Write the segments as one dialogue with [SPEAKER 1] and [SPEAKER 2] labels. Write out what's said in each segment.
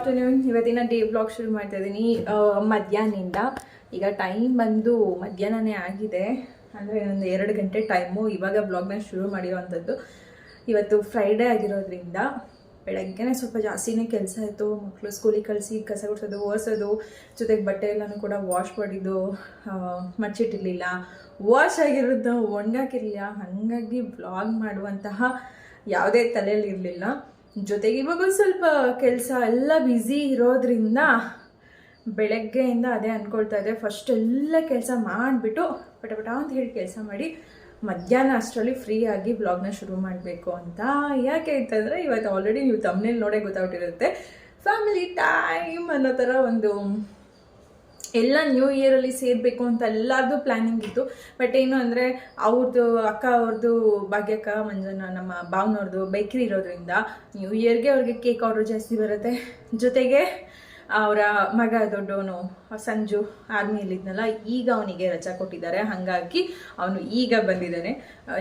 [SPEAKER 1] Afternoon. ಇವತ್ತಿನ day blog ಶುರು ಮಾಡ್ತಾ ಇದ್ದೀನಿ ಮಧ್ಯಾಹ್ನದಿಂದ. ಈಗ ಟೈಮ್ ಬಂದು ಮಧ್ಯಾಹ್ನನೇ ಆಗಿದೆ, ಅಂದರೆ ಒಂದು 2 ಗಂಟೆ ಟೈಮು. ಇವಾಗ ಬ್ಲಾಗ್ನ ಶುರು ಮಾಡಿರೋವಂಥದ್ದು. ಇವತ್ತು ಫ್ರೈಡೇ ಆಗಿರೋದ್ರಿಂದ ಬೆಳಗ್ಗೆನೇ ಸ್ವಲ್ಪ ಜಾಸ್ತಿನೇ ಕೆಲಸ ಇತ್ತು. ಮಕ್ಕಳು ಸ್ಕೂಲಿಗೆ ಕಳಿಸಿ ಕಸ ಗುಡಿಸೋದು, ಒರೆಸೋದು, ಜೊತೆಗೆ ಬಟ್ಟೆ ಎಲ್ಲನೂ ಕೂಡ ವಾಶ್ ಮಾಡಿದ್ದು, ಮಡ್ಚಿಟ್ಟಿರಲಿಲ್ಲ, ವಾಶ್ ಆಗಿರೋದು ಒಣಗಾಕಿರಲಿಲ್ಲ. ಹಾಗಾಗಿ ಬ್ಲಾಗ್ ಮಾಡುವಂತಹ ಯಾವುದೇ ತಲೆಯಲ್ಲಿ ಇರಲಿಲ್ಲ. ಜೊತೆಗೆ ಇವಾಗ ಸ್ವಲ್ಪ ಕೆಲಸ ಎಲ್ಲ ಬ್ಯುಸಿ ಇರೋದ್ರಿಂದ ಬೆಳಗ್ಗೆಯಿಂದ ಅದೇ ಅಂದ್ಕೊಳ್ತಾ ಇದ್ದೆ, ಫಸ್ಟ್ ಎಲ್ಲ ಕೆಲಸ ಮಾಡಿಬಿಟ್ಟು ಪಟ ಅಂತ ಹೇಳಿ ಕೆಲಸ ಮಾಡಿ ಮಧ್ಯಾಹ್ನ ಅಷ್ಟರಲ್ಲಿ ಫ್ರೀ ಆಗಿ ಬ್ಲಾಗ್ನ ಶುರು ಮಾಡಬೇಕು ಅಂತ. ಯಾಕೆ ಅಂತಂದರೆ ಇವತ್ತು ಆಲ್ರೆಡಿ ನೀವು ತಮ್ಮನೇಲಿ ನೋಡೇ ಗೊತ್ತಾಗ್ಬಿಟ್ಟಿರುತ್ತೆ, ಫ್ಯಾಮಿಲಿ ಟೈಮ್ ಅನ್ನೋ ಥರ ಒಂದು ಎಲ್ಲ ನ್ಯೂ ಇಯರಲ್ಲಿ ಸೇರಬೇಕು ಅಂತ ಎಲ್ಲರದು ಪ್ಲ್ಯಾನಿಂಗ್ ಇತ್ತು. ಬಟ್ ಏನು ಅಂದರೆ ಅವ್ರದ್ದು ಅಕ್ಕ ಅವ್ರದ್ದು ಭಾಗ್ಯಕ್ಕ ಮಂಜನ ನಮ್ಮ ಭಾವನವ್ರದ್ದು ಬೇಕ್ರಿ ಇರೋದ್ರಿಂದ ನ್ಯೂ ಇಯರ್ಗೆ ಅವ್ರಿಗೆ ಕೇಕ್ ಆರ್ಡ್ರ್ ಜಾಸ್ತಿ ಬರುತ್ತೆ. ಜೊತೆಗೆ ಅವರ ಮಗ ದೊಡ್ಡವನು ಸಂಜು ಆರ್ಮಿಯಲ್ಲಿದ್ನಲ್ಲ, ಈಗ ಅವನಿಗೆ ರಜಾ ಕೊಟ್ಟಿದ್ದಾರೆ. ಹಾಗಾಗಿ ಅವನು ಈಗ ಬಂದಿದ್ದಾನೆ.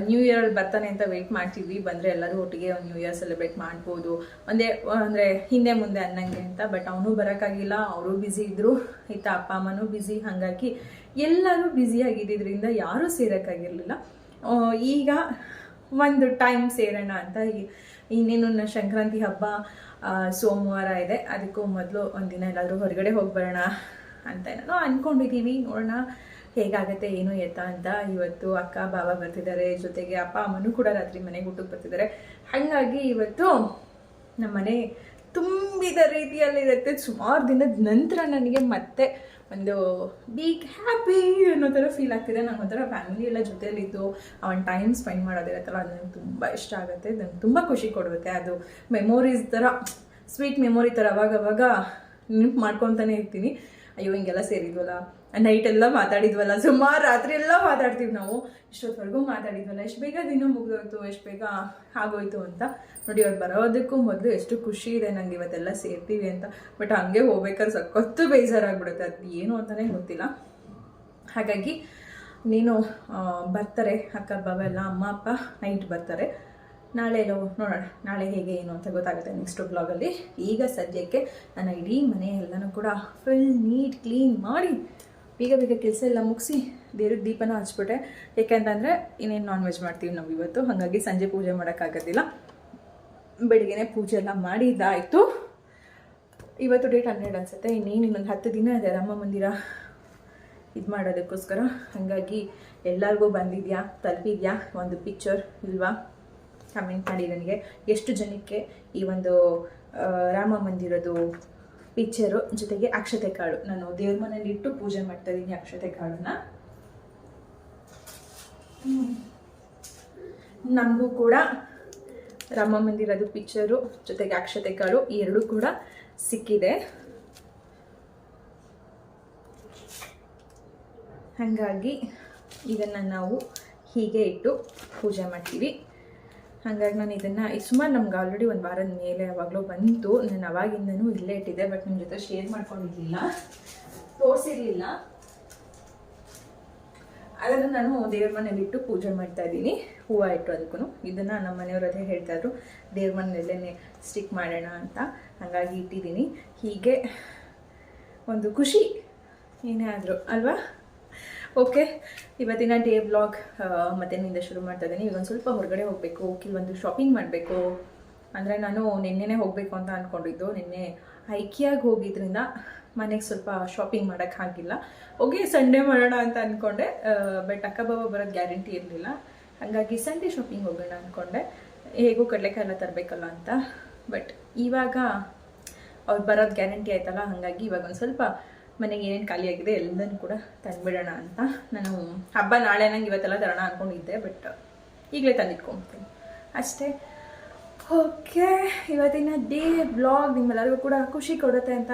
[SPEAKER 1] ನ್ಯೂ ಇಯರ್ ಬರ್ತಾನೆ ಅಂತ ವೆಯ್ಟ್ ಮಾಡ್ತಿದ್ವಿ, ಬಂದರೆ ಎಲ್ಲರೂ ಒಟ್ಟಿಗೆ ಒಂದು ನ್ಯೂ ಇಯರ್ ಸೆಲೆಬ್ರೇಟ್ ಮಾಡ್ಬೋದು ಅಂದರೆ ಹಿಂದೆ ಮುಂದೆ ಅನ್ನಂಗೆ ಅಂತ. ಬಟ್ ಅವನು ಬರೋಕ್ಕಾಗಿಲ್ಲ, ಅವರು ಬ್ಯುಸಿ ಇದ್ದರು, ಇತ್ತ ಅಪ್ಪ ಅಮ್ಮನೂ ಬ್ಯುಸಿ. ಹಾಗಾಗಿ ಎಲ್ಲರೂ ಬ್ಯುಸಿಯಾಗಿದ್ದರಿಂದ ಯಾರೂ ಸೇರೋಕ್ಕಾಗಿರಲಿಲ್ಲ. ಈಗ ಒಂದು ಟೈಮ್ ಸೇರೋಣ ಅಂತ. ಇನ್ನೇನು ಸಂಕ್ರಾಂತಿ ಹಬ್ಬ ಸೋಮವಾರ ಇದೆ, ಅದಕ್ಕೂ ಮೊದಲು ಒಂದಿನ ಎಲ್ಲಾದರೂ ಹೊರಗಡೆ ಹೋಗಿ ಬರೋಣ ಅಂತ ಏನೋ ಅಂದ್ಕೊಂಡಿದ್ದೀವಿ. ನೋಡೋಣ ಹೇಗಾಗುತ್ತೆ ಏನು ಎತ್ತ ಅಂತ. ಇವತ್ತು ಅಕ್ಕ ಬಾವ ಬರ್ತಿದ್ದಾರೆ, ಜೊತೆಗೆ ಅಪ್ಪ ಅಮ್ಮನೂ ಕೂಡ ರಾತ್ರಿ ಮನೆಗೆ ಊಟಕ್ಕೆ ಬರ್ತಿದ್ದಾರೆ. ಹಾಗಾಗಿ ಇವತ್ತು ನಮ್ಮ ಮನೆ ತುಂಬಿದ ರೀತಿಯಲ್ಲಿರುತ್ತೆ. ಸುಮಾರು ದಿನದ ನಂತರ ನನಗೆ ಮತ್ತೆ ಒಂದು ಬಿಗ್ ಹ್ಯಾಪಿ ಅನ್ನೋ ಥರ ಫೀಲ್ ಆಗ್ತಿದೆ. ನಂಗೆ ಒಂಥರ ಫ್ಯಾಮಿಲಿ ಎಲ್ಲ ಜೊತೆಯಲ್ಲಿದ್ದು ಒಂದು ಟೈಮ್ ಸ್ಪೆಂಡ್ ಮಾಡೋದಿರತ್ತಲ್ಲ, ಅದು ನನಗೆ ತುಂಬ ಇಷ್ಟ ಆಗುತ್ತೆ. ನನಗೆ ತುಂಬ ಖುಷಿ ಕೊಡುತ್ತೆ. ಅದು ಮೆಮೊರೀಸ್ ಥರ, ಸ್ವೀಟ್ ಮೆಮೊರಿ ಥರ ಅವಾಗವಾಗ ನೆನಪು ಮಾಡ್ಕೊತಾನೆ ಇರ್ತೀನಿ. ಅಯ್ಯೋ ಹಿಂಗೆಲ್ಲ ಸೇರಿದ್ವಲ್ಲ, ನೈಟೆಲ್ಲ ಮಾತಾಡಿದ್ವಲ್ಲ, ಸುಮಾರು ರಾತ್ರಿ ಎಲ್ಲ ಮಾತಾಡ್ತೀವಿ ನಾವು, ಇಷ್ಟೊತ್ತವರೆಗೂ ಮಾತಾಡಿದ್ವಲ್ಲ, ಎಷ್ಟು ಬೇಗ ದಿನ ಮುಗಿದೋಯ್ತು, ಎಷ್ಟು ಬೇಗ ಆಗೋಯ್ತು ಅಂತ. ನೋಡಿ ಅವ್ರು ಬರೋದಕ್ಕೂ ಮೊದಲು ಎಷ್ಟು ಖುಷಿ ಇದೆ ನನಗೆ ಇವತ್ತೆಲ್ಲ ಸೇರ್ತೀವಿ ಅಂತ. ಬಟ್ ಹಂಗೆ ಹೋಗ್ಬೇಕಾದ್ರೆ ಸಖತ್ತು ಬೇಜಾರಾಗ್ಬಿಡುತ್ತೆ, ಅದು ಏನು ಅಂತಲೇ ಗೊತ್ತಿಲ್ಲ. ಹಾಗಾಗಿ ನೀನು ಬರ್ತಾರೆ ಅಕ್ಕ ಬಾವ ಎಲ್ಲ, ಅಮ್ಮ ಅಪ್ಪ ನೈಟ್ ಬರ್ತಾರೆ. ನಾಳೆ ಎಲ್ಲೋ ನೋಡೋಣ, ನಾಳೆ ಹೇಗೆ ಏನು ಅಂತ ಗೊತ್ತಾಗುತ್ತೆ ನೆಕ್ಸ್ಟ್ ಬ್ಲಾಗಲ್ಲಿ. ಈಗ ಸದ್ಯಕ್ಕೆ ನನ್ನ ಇಡೀ ಮನೆ ಎಲ್ಲನೂ ಕೂಡ ಫುಲ್ ನೀಟ್ ಕ್ಲೀನ್ ಮಾಡಿ ಬೇಗ ಕೆಲಸ ಎಲ್ಲ ಮುಗಿಸಿ ದೇವ್ರಿಗೆ ದೀಪನ ಹಚ್ಬಿಟ್ಟೆ. ಯಾಕೆಂತಂದರೆ ಇನ್ನೇನು ನಾನ್ ವೆಜ್ ಮಾಡ್ತೀವಿ ನಾವು ಇವತ್ತು, ಹಾಗಾಗಿ ಸಂಜೆ ಪೂಜೆ ಮಾಡೋಕ್ಕಾಗೋದಿಲ್ಲ. ಬೆಳಿಗ್ಗೆ ಪೂಜೆ ಎಲ್ಲ ಮಾಡಿದ್ದಾಯಿತು. ಇವತ್ತು ಡೇಟ್ 12 ಅನಿಸುತ್ತೆ. ಇನ್ನೊಂದು 10 ದಿನ ಇದೆ ರಾಮ ಮಂದಿರ ಇದು ಮಾಡೋದಕ್ಕೋಸ್ಕರ. ಹಾಗಾಗಿ ಎಲ್ಲರಿಗೂ ಬಂದಿದೆಯಾ, ತಲುಪಿದೆಯಾ ಒಂದು ಪಿಕ್ಚರ್ ಇಲ್ವಾ ಕಮೆಂಟ್ ಮಾಡಿ ನನಗೆ. ಎಷ್ಟು ಜನಕ್ಕೆ ಈ ಒಂದು ರಾಮ ಮಂದಿರದ್ದು ಪಿಕ್ಚರು, ಜೊತೆಗೆ ಅಕ್ಷತೆ ಕಾಳು, ನಾನು ದೇವ್ರ ಮನೇಲಿ ಇಟ್ಟು ಪೂಜೆ ಮಾಡ್ತಾ ಇದ್ದೀನಿ ಅಕ್ಷತೆ ಕಾಳನ್ನ. ನಮಗೂ ಕೂಡ ರಾಮ ಮಂದಿರದ ಪಿಕ್ಚರು ಜೊತೆಗೆ ಅಕ್ಷತೆ ಕಾಳು ಈ ಎರಡೂ ಕೂಡ ಸಿಕ್ಕಿದೆ. ಹಾಗಾಗಿ ಇದನ್ನು ನಾವು ಹೀಗೆ ಇಟ್ಟು ಪೂಜೆ ಮಾಡ್ತೀವಿ. ಹಾಗಾಗಿ ನಾನು ಇದನ್ನು ಸುಮಾರು ನಮ್ಗೆ ಆಲ್ರೆಡಿ ಒಂದು ವಾರದ ಮೇಲೆ ಯಾವಾಗಲೂ ಬಂತು. ನಾನು ಅವಾಗಿಂದನೂ ಇಲ್ಲೇ ಇಟ್ಟಿದ್ದೆ, ಬಟ್ ನಿಮ್ಮ ಜೊತೆ ಶೇರ್ ಮಾಡ್ಕೊಂಡಿರಲಿಲ್ಲ, ತೋರಿಸಿರಲಿಲ್ಲ. ಅದನ್ನು ನಾನು ದೇವ್ರ ಮನೇಲಿ ಇಟ್ಟು ಪೂಜೆ ಮಾಡ್ತಾ ಇದ್ದೀನಿ, ಹೂವು ಇಟ್ಟು. ಅದಕ್ಕೂ ಇದನ್ನು ನಮ್ಮ ಮನೆಯವ್ರು ಅದೇ ಹೇಳ್ತಾಯಿದ್ರು, ದೇವ್ರ ಮನೆಯಲ್ಲೇ ಸ್ಟಿಕ್ ಮಾಡೋಣ ಅಂತ. ಹಾಗಾಗಿ ಇಟ್ಟಿದ್ದೀನಿ. ಹೀಗೆ ಒಂದು ಖುಷಿ ಏನೇ ಆದರೂ ಅಲ್ವಾ. ಓಕೆ, ಇವತ್ತಿನ ಡೇ ಬ್ಲಾಗ್ ಮಧ್ಯಾಹ್ನದಿಂದ ಶುರು ಮಾಡ್ತಾ ಇದ್ದೀನಿ. ಈಗ ಒಂದು ಸ್ವಲ್ಪ ಹೊರಗಡೆ ಹೋಗಬೇಕು, ಕೆಲವೊಂದು ಶಾಪಿಂಗ್ ಮಾಡಬೇಕು. ಅಂದರೆ ನಾನು ನಿನ್ನೆನೇ ಹೋಗಬೇಕು ಅಂತ ಅಂದ್ಕೊಂಡಿದ್ದು, ನಿನ್ನೆ ಐಕಿಯಾಗಿ ಹೋಗಿದ್ರಿಂದ ಮನೆಗೆ ಸ್ವಲ್ಪ ಶಾಪಿಂಗ್ ಮಾಡೋಕ್ಕಾಗಿಲ್ಲ. ಓಕೆ, ಸಂಡೇ ಮಾಡೋಣ ಅಂತ ಅಂದ್ಕೊಂಡೆ, ಬಟ್ ಅಕ್ಕ ಬಾವ ಬರೋದು ಗ್ಯಾರಂಟಿ ಇರಲಿಲ್ಲ. ಹಾಗಾಗಿ ಸಂಡೇ ಶಾಪಿಂಗ್ ಹೋಗೋಣ ಅಂದ್ಕೊಂಡೆ, ಹೇಗೂ ಕಡಲೆಕಾಯಿ ಎಲ್ಲ ತರಬೇಕಲ್ಲ ಅಂತ. ಬಟ್ ಇವಾಗ ಅವ್ರು ಬರೋದು ಗ್ಯಾರಂಟಿ ಆಯ್ತಲ್ಲ, ಹಾಗಾಗಿ ಇವಾಗ ಒಂದು ಸ್ವಲ್ಪ ಮನೆಗೆ ಏನೇನು ಖಾಲಿಯಾಗಿದೆ ಎಲ್ಲನೂ ಕೂಡ ತಂದುಬಿಡೋಣ ಅಂತ. ನಾನು ಹಬ್ಬ ನಾಳೆ ನಂಗೆ ಇವತ್ತೆಲ್ಲ ತರೋಣ ಅಂದ್ಕೊಂಡಿದ್ದೆ, ಬಟ್ ಈಗಲೇ ತಂದಿಟ್ಕೊಂತೀನಿ ಅಷ್ಟೇ. ಓಕೆ, ಇವತ್ತಿನ ಡೇ ಬ್ಲಾಗ್ ನಿಮ್ಮೆಲ್ಲರಿಗೂ ಕೂಡ ಖುಷಿ ಕೊಡುತ್ತೆ ಅಂತ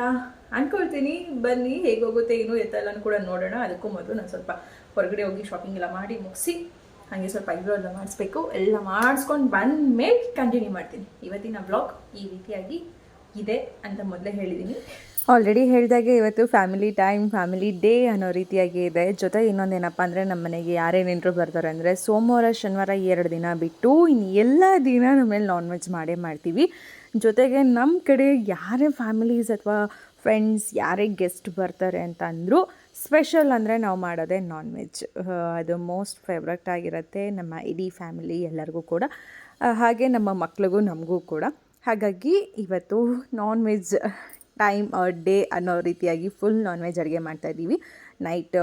[SPEAKER 1] ಅಂದ್ಕೊಳ್ತೀನಿ. ಬನ್ನಿ, ಹೇಗೆ ಹೋಗುತ್ತೆ ಏನು ಎತ್ತ ಎಲ್ಲನೂ ಕೂಡ ನೋಡೋಣ. ಅದಕ್ಕೂ ಮೊದಲು ನಾನು ಸ್ವಲ್ಪ ಹೊರಗಡೆ ಹೋಗಿ ಶಾಪಿಂಗ್ ಎಲ್ಲ ಮಾಡಿ ಮುಗಿಸಿ, ಹಾಗೆ ಸ್ವಲ್ಪ ಐಬ್ರೋ ಎಲ್ಲ ಮಾಡಿಸ್ಬೇಕು. ಎಲ್ಲ ಮಾಡಿಸ್ಕೊಂಡು ಬಂದಮೇಲೆ ಕಂಟಿನ್ಯೂ ಮಾಡ್ತೀನಿ. ಇವತ್ತಿನ ಬ್ಲಾಗ್ ಈ ರೀತಿಯಾಗಿ ಇದೆ ಅಂತ ಮೊದಲೇ ಹೇಳಿದ್ದೀನಿ. ಆಲ್ರೆಡಿ ಹೇಳಿದಾಗೆ ಇವತ್ತು ಫ್ಯಾಮಿಲಿ ಟೈಮ್, ಫ್ಯಾಮಿಲಿ ಡೇ ಅನ್ನೋ ರೀತಿಯಾಗಿ ಇದೆ. ಜೊತೆಗೆ ಇನ್ನೊಂದೇನಪ್ಪ ಅಂದರೆ ನಮ್ಮ ಮನೆಗೆ ಯಾರೇ ನೆಂಟರು ಬರ್ತಾರೆ ಅಂದರೆ ಸೋಮವಾರ ಶನಿವಾರ 2 ದಿನ ಬಿಟ್ಟು ಇನ್ನು ಎಲ್ಲ ದಿನ ನಮ್ಮಲ್ಲಿ ನಾನ್ ವೆಜ್ ಮಾಡೇ ಮಾಡ್ತೀವಿ. ಜೊತೆಗೆ ನಮ್ಮ ಕಡೆ ಯಾರೇ ಫ್ಯಾಮಿಲೀಸ್ ಅಥವಾ ಫ್ರೆಂಡ್ಸ್ ಯಾರೇ ಗೆಸ್ಟ್ ಬರ್ತಾರೆ ಅಂತ ಅಂದರೂ ಸ್ಪೆಷಲ್ ಅಂದರೆ ನಾವು ಮಾಡೋದೇ ನಾನ್ ವೆಜ್. ಅದು ಮೋಸ್ಟ್ ಫೇವ್ರೆಟ್ ಆಗಿರುತ್ತೆ ನಮ್ಮ ಇಡೀ ಫ್ಯಾಮಿಲಿ ಎಲ್ಲರಿಗೂ ಕೂಡ, ಹಾಗೆ ನಮ್ಮ ಮಕ್ಳಿಗೂ ನಮಗೂ ಕೂಡ. ಹಾಗಾಗಿ ಇವತ್ತು ನಾನ್ ವೆಜ್ ಟೈಮ್ ಡೇ ಅನ್ನೋ ರೀತಿಯಾಗಿ ಫುಲ್ ನಾನ್ ವೆಜ್ ಅಡುಗೆ ಮಾಡ್ತಾಯಿದ್ದೀವಿ ನೈಟ್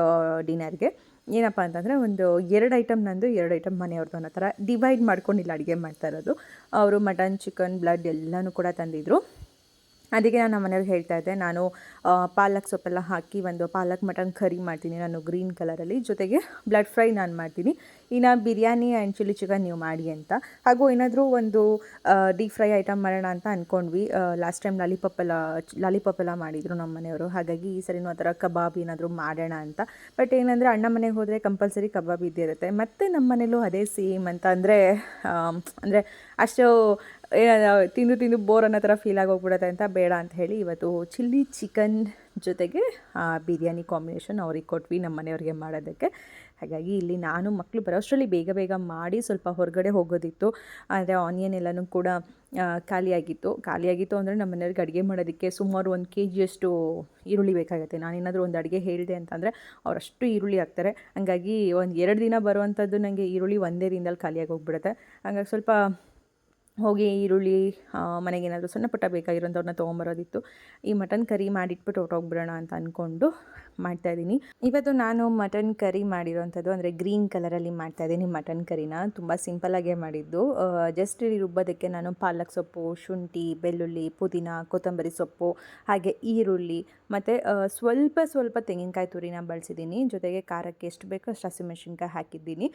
[SPEAKER 1] ಡಿನ್ನರ್ಗೆ. ಏನಪ್ಪ ಅಂತಂದರೆ ಒಂದು 2 ಐಟಮ್ ನಂದು, 2 ಐಟಮ್ ಮನೆಯವ್ರದ್ದು ಅನ್ನೋ ಥರ ಡಿವೈಡ್ ಮಾಡ್ಕೊಂಡು ಇಲ್ಲಿ ಅಡುಗೆ ಮಾಡ್ತಾ ಇರೋದು. ಅವರು ಮಟನ್, ಚಿಕನ್, ಬ್ಲಡ್ ಎಲ್ಲನೂ ಕೂಡ ತಂದಿದ್ರು. ಅದಕ್ಕೆ ನಾನು ನಮ್ಮ ಮನೆಯವ್ರಿಗೆ ಹೇಳ್ತಾ ಇದ್ದೆ, ನಾನು ಪಾಲಕ್ ಸೊಪ್ಪೆಲ್ಲ ಹಾಕಿ ಒಂದು ಪಾಲಕ್ ಮಟನ್ ಕರಿ ಮಾಡ್ತೀನಿ ನಾನು ಗ್ರೀನ್ ಕಲರಲ್ಲಿ, ಜೊತೆಗೆ ಬ್ಲಡ್ ಫ್ರೈ ನಾನು ಮಾಡ್ತೀನಿ, ಇನ್ನು ಬಿರಿಯಾನಿ ಆ್ಯಂಡ್ ಚಿಲ್ಲಿ ಚಿಕನ್ ನೀವು ಮಾಡಿ ಅಂತ. ಹಾಗೂ ಏನಾದರೂ ಒಂದು ಡೀಪ್ ಫ್ರೈ ಐಟಮ್ ಮಾಡೋಣ ಅಂತ ಅಂದ್ಕೊಂಡ್ವಿ. ಲಾಸ್ಟ್ ಟೈಮ್ ಲಾಲಿಪಾಪ್ ಎಲ್ಲ ಮಾಡಿದರು ನಮ್ಮ ಮನೆಯವರು. ಹಾಗಾಗಿ ಈ ಸರಿನೂ ಆ ಥರ ಕಬಾಬ್ ಏನಾದರೂ ಮಾಡೋಣ ಅಂತ. ಬಟ್ ಏನಂದರೆ ಅಣ್ಣ ಮನೆಗೆ ಹೋದರೆ ಕಂಪಲ್ಸರಿ ಕಬಾಬ್ ಇದ್ದೇ ಇರುತ್ತೆ. ಮತ್ತು ನಮ್ಮ ಮನೇಲೂ ಅದೇ ಸೇಮ್ ಅಂತ ಅಂದರೆ ಅಷ್ಟು ತಿಂದು ಬೋರ್ ಅನ್ನೋ ಥರ ಫೀಲ್ ಆಗೋಗ್ಬಿಡುತ್ತೆ ಅಂತ ಬೇಡ ಅಂತ ಹೇಳಿ ಇವತ್ತು ಚಿಲ್ಲಿ ಚಿಕನ್ ಜೊತೆಗೆ ಬಿರಿಯಾನಿ ಕಾಂಬಿನೇಷನ್ ಅವ್ರಿಗೆ ಕೊಟ್ವಿ ನಮ್ಮ ಮನೆಯವ್ರಿಗೆ ಮಾಡೋದಕ್ಕೆ. ಹಾಗಾಗಿ ಇಲ್ಲಿ ನಾನು ಮಕ್ಕಳು ಬರೋಷ್ಟರಲ್ಲಿ ಬೇಗ ಮಾಡಿ ಸ್ವಲ್ಪ ಹೊರಗಡೆ ಹೋಗೋದಿತ್ತು. ಆದರೆ ಆನಿಯನ್ ಎಲ್ಲನೂ ಕೂಡ ಖಾಲಿಯಾಗಿತ್ತು ಅಂದರೆ ನಮ್ಮ ಮನೆಯವ್ರಿಗೆ ಅಡುಗೆ ಮಾಡೋದಕ್ಕೆ ಸುಮಾರು 1 kg ಈರುಳ್ಳಿ ಬೇಕಾಗುತ್ತೆ. ನಾನೇನಾದರೂ ಒಂದು ಅಡುಗೆ ಹೇಳಿದೆ ಅಂತಂದರೆ ಅವರಷ್ಟು ಈರುಳ್ಳಿ ಹಾಕ್ತಾರೆ. ಹಾಗಾಗಿ ಒಂದು 2 ದಿನ ಬರುವಂಥದ್ದು ನನಗೆ ಈರುಳ್ಳಿ ಒಂದೇ ದಿನದಲ್ಲಿ ಖಾಲಿಯಾಗಿ ಹೋಗ್ಬಿಡುತ್ತೆ. ಹಾಗಾಗಿ ಸ್ವಲ್ಪ ಹೋಗಿ ಈರುಳ್ಳಿ ಮನೆಗೆ ಏನಾದರೂ ಸಣ್ಣ ಪುಟ್ಟ ಬೇಕಾಗಿರೋಂಥವ್ರನ್ನ ತೊಗೊಂಬರೋದಿತ್ತು. ಈ ಮಟನ್ ಕರಿ ಮಾಡಿಟ್ಬಿಟ್ಟು ಹೊರಟೋಗ್ಬಿಡೋಣ ಅಂತ ಅಂದ್ಕೊಂಡು ಮಾಡ್ತಾಯಿದ್ದೀನಿ. ಇವತ್ತು ನಾನು ಮಟನ್ ಕರಿ ಮಾಡಿರೋವಂಥದ್ದು ಅಂದರೆ ಗ್ರೀನ್ ಕಲರಲ್ಲಿ ಮಾಡ್ತಾಯಿದ್ದೀನಿ ಮಟನ್ ಕರಿನ. ತುಂಬ ಸಿಂಪಲ್ಲಾಗೇ ಮಾಡಿದ್ದು. ಜಸ್ಟ್ ರುಬ್ಬೋದಕ್ಕೆ ನಾನು ಪಾಲಕ್ ಸೊಪ್ಪು, ಶುಂಠಿ, ಬೆಳ್ಳುಳ್ಳಿ, ಪುದೀನ, ಕೊತ್ತಂಬರಿ ಸೊಪ್ಪು, ಹಾಗೆ ಈರುಳ್ಳಿ ಮತ್ತು ಸ್ವಲ್ಪ ತೆಂಗಿನಕಾಯಿ ತುರಿನ ಬಳಸಿದ್ದೀನಿ. ಜೊತೆಗೆ ಖಾರಕ್ಕೆ ಎಷ್ಟು ಬೇಕೋ ಅಷ್ಟು ಹಸಿಮೆಣ್ಸಿನ್ಕಾಯಿ ಹಾಕಿದ್ದೀನಿ.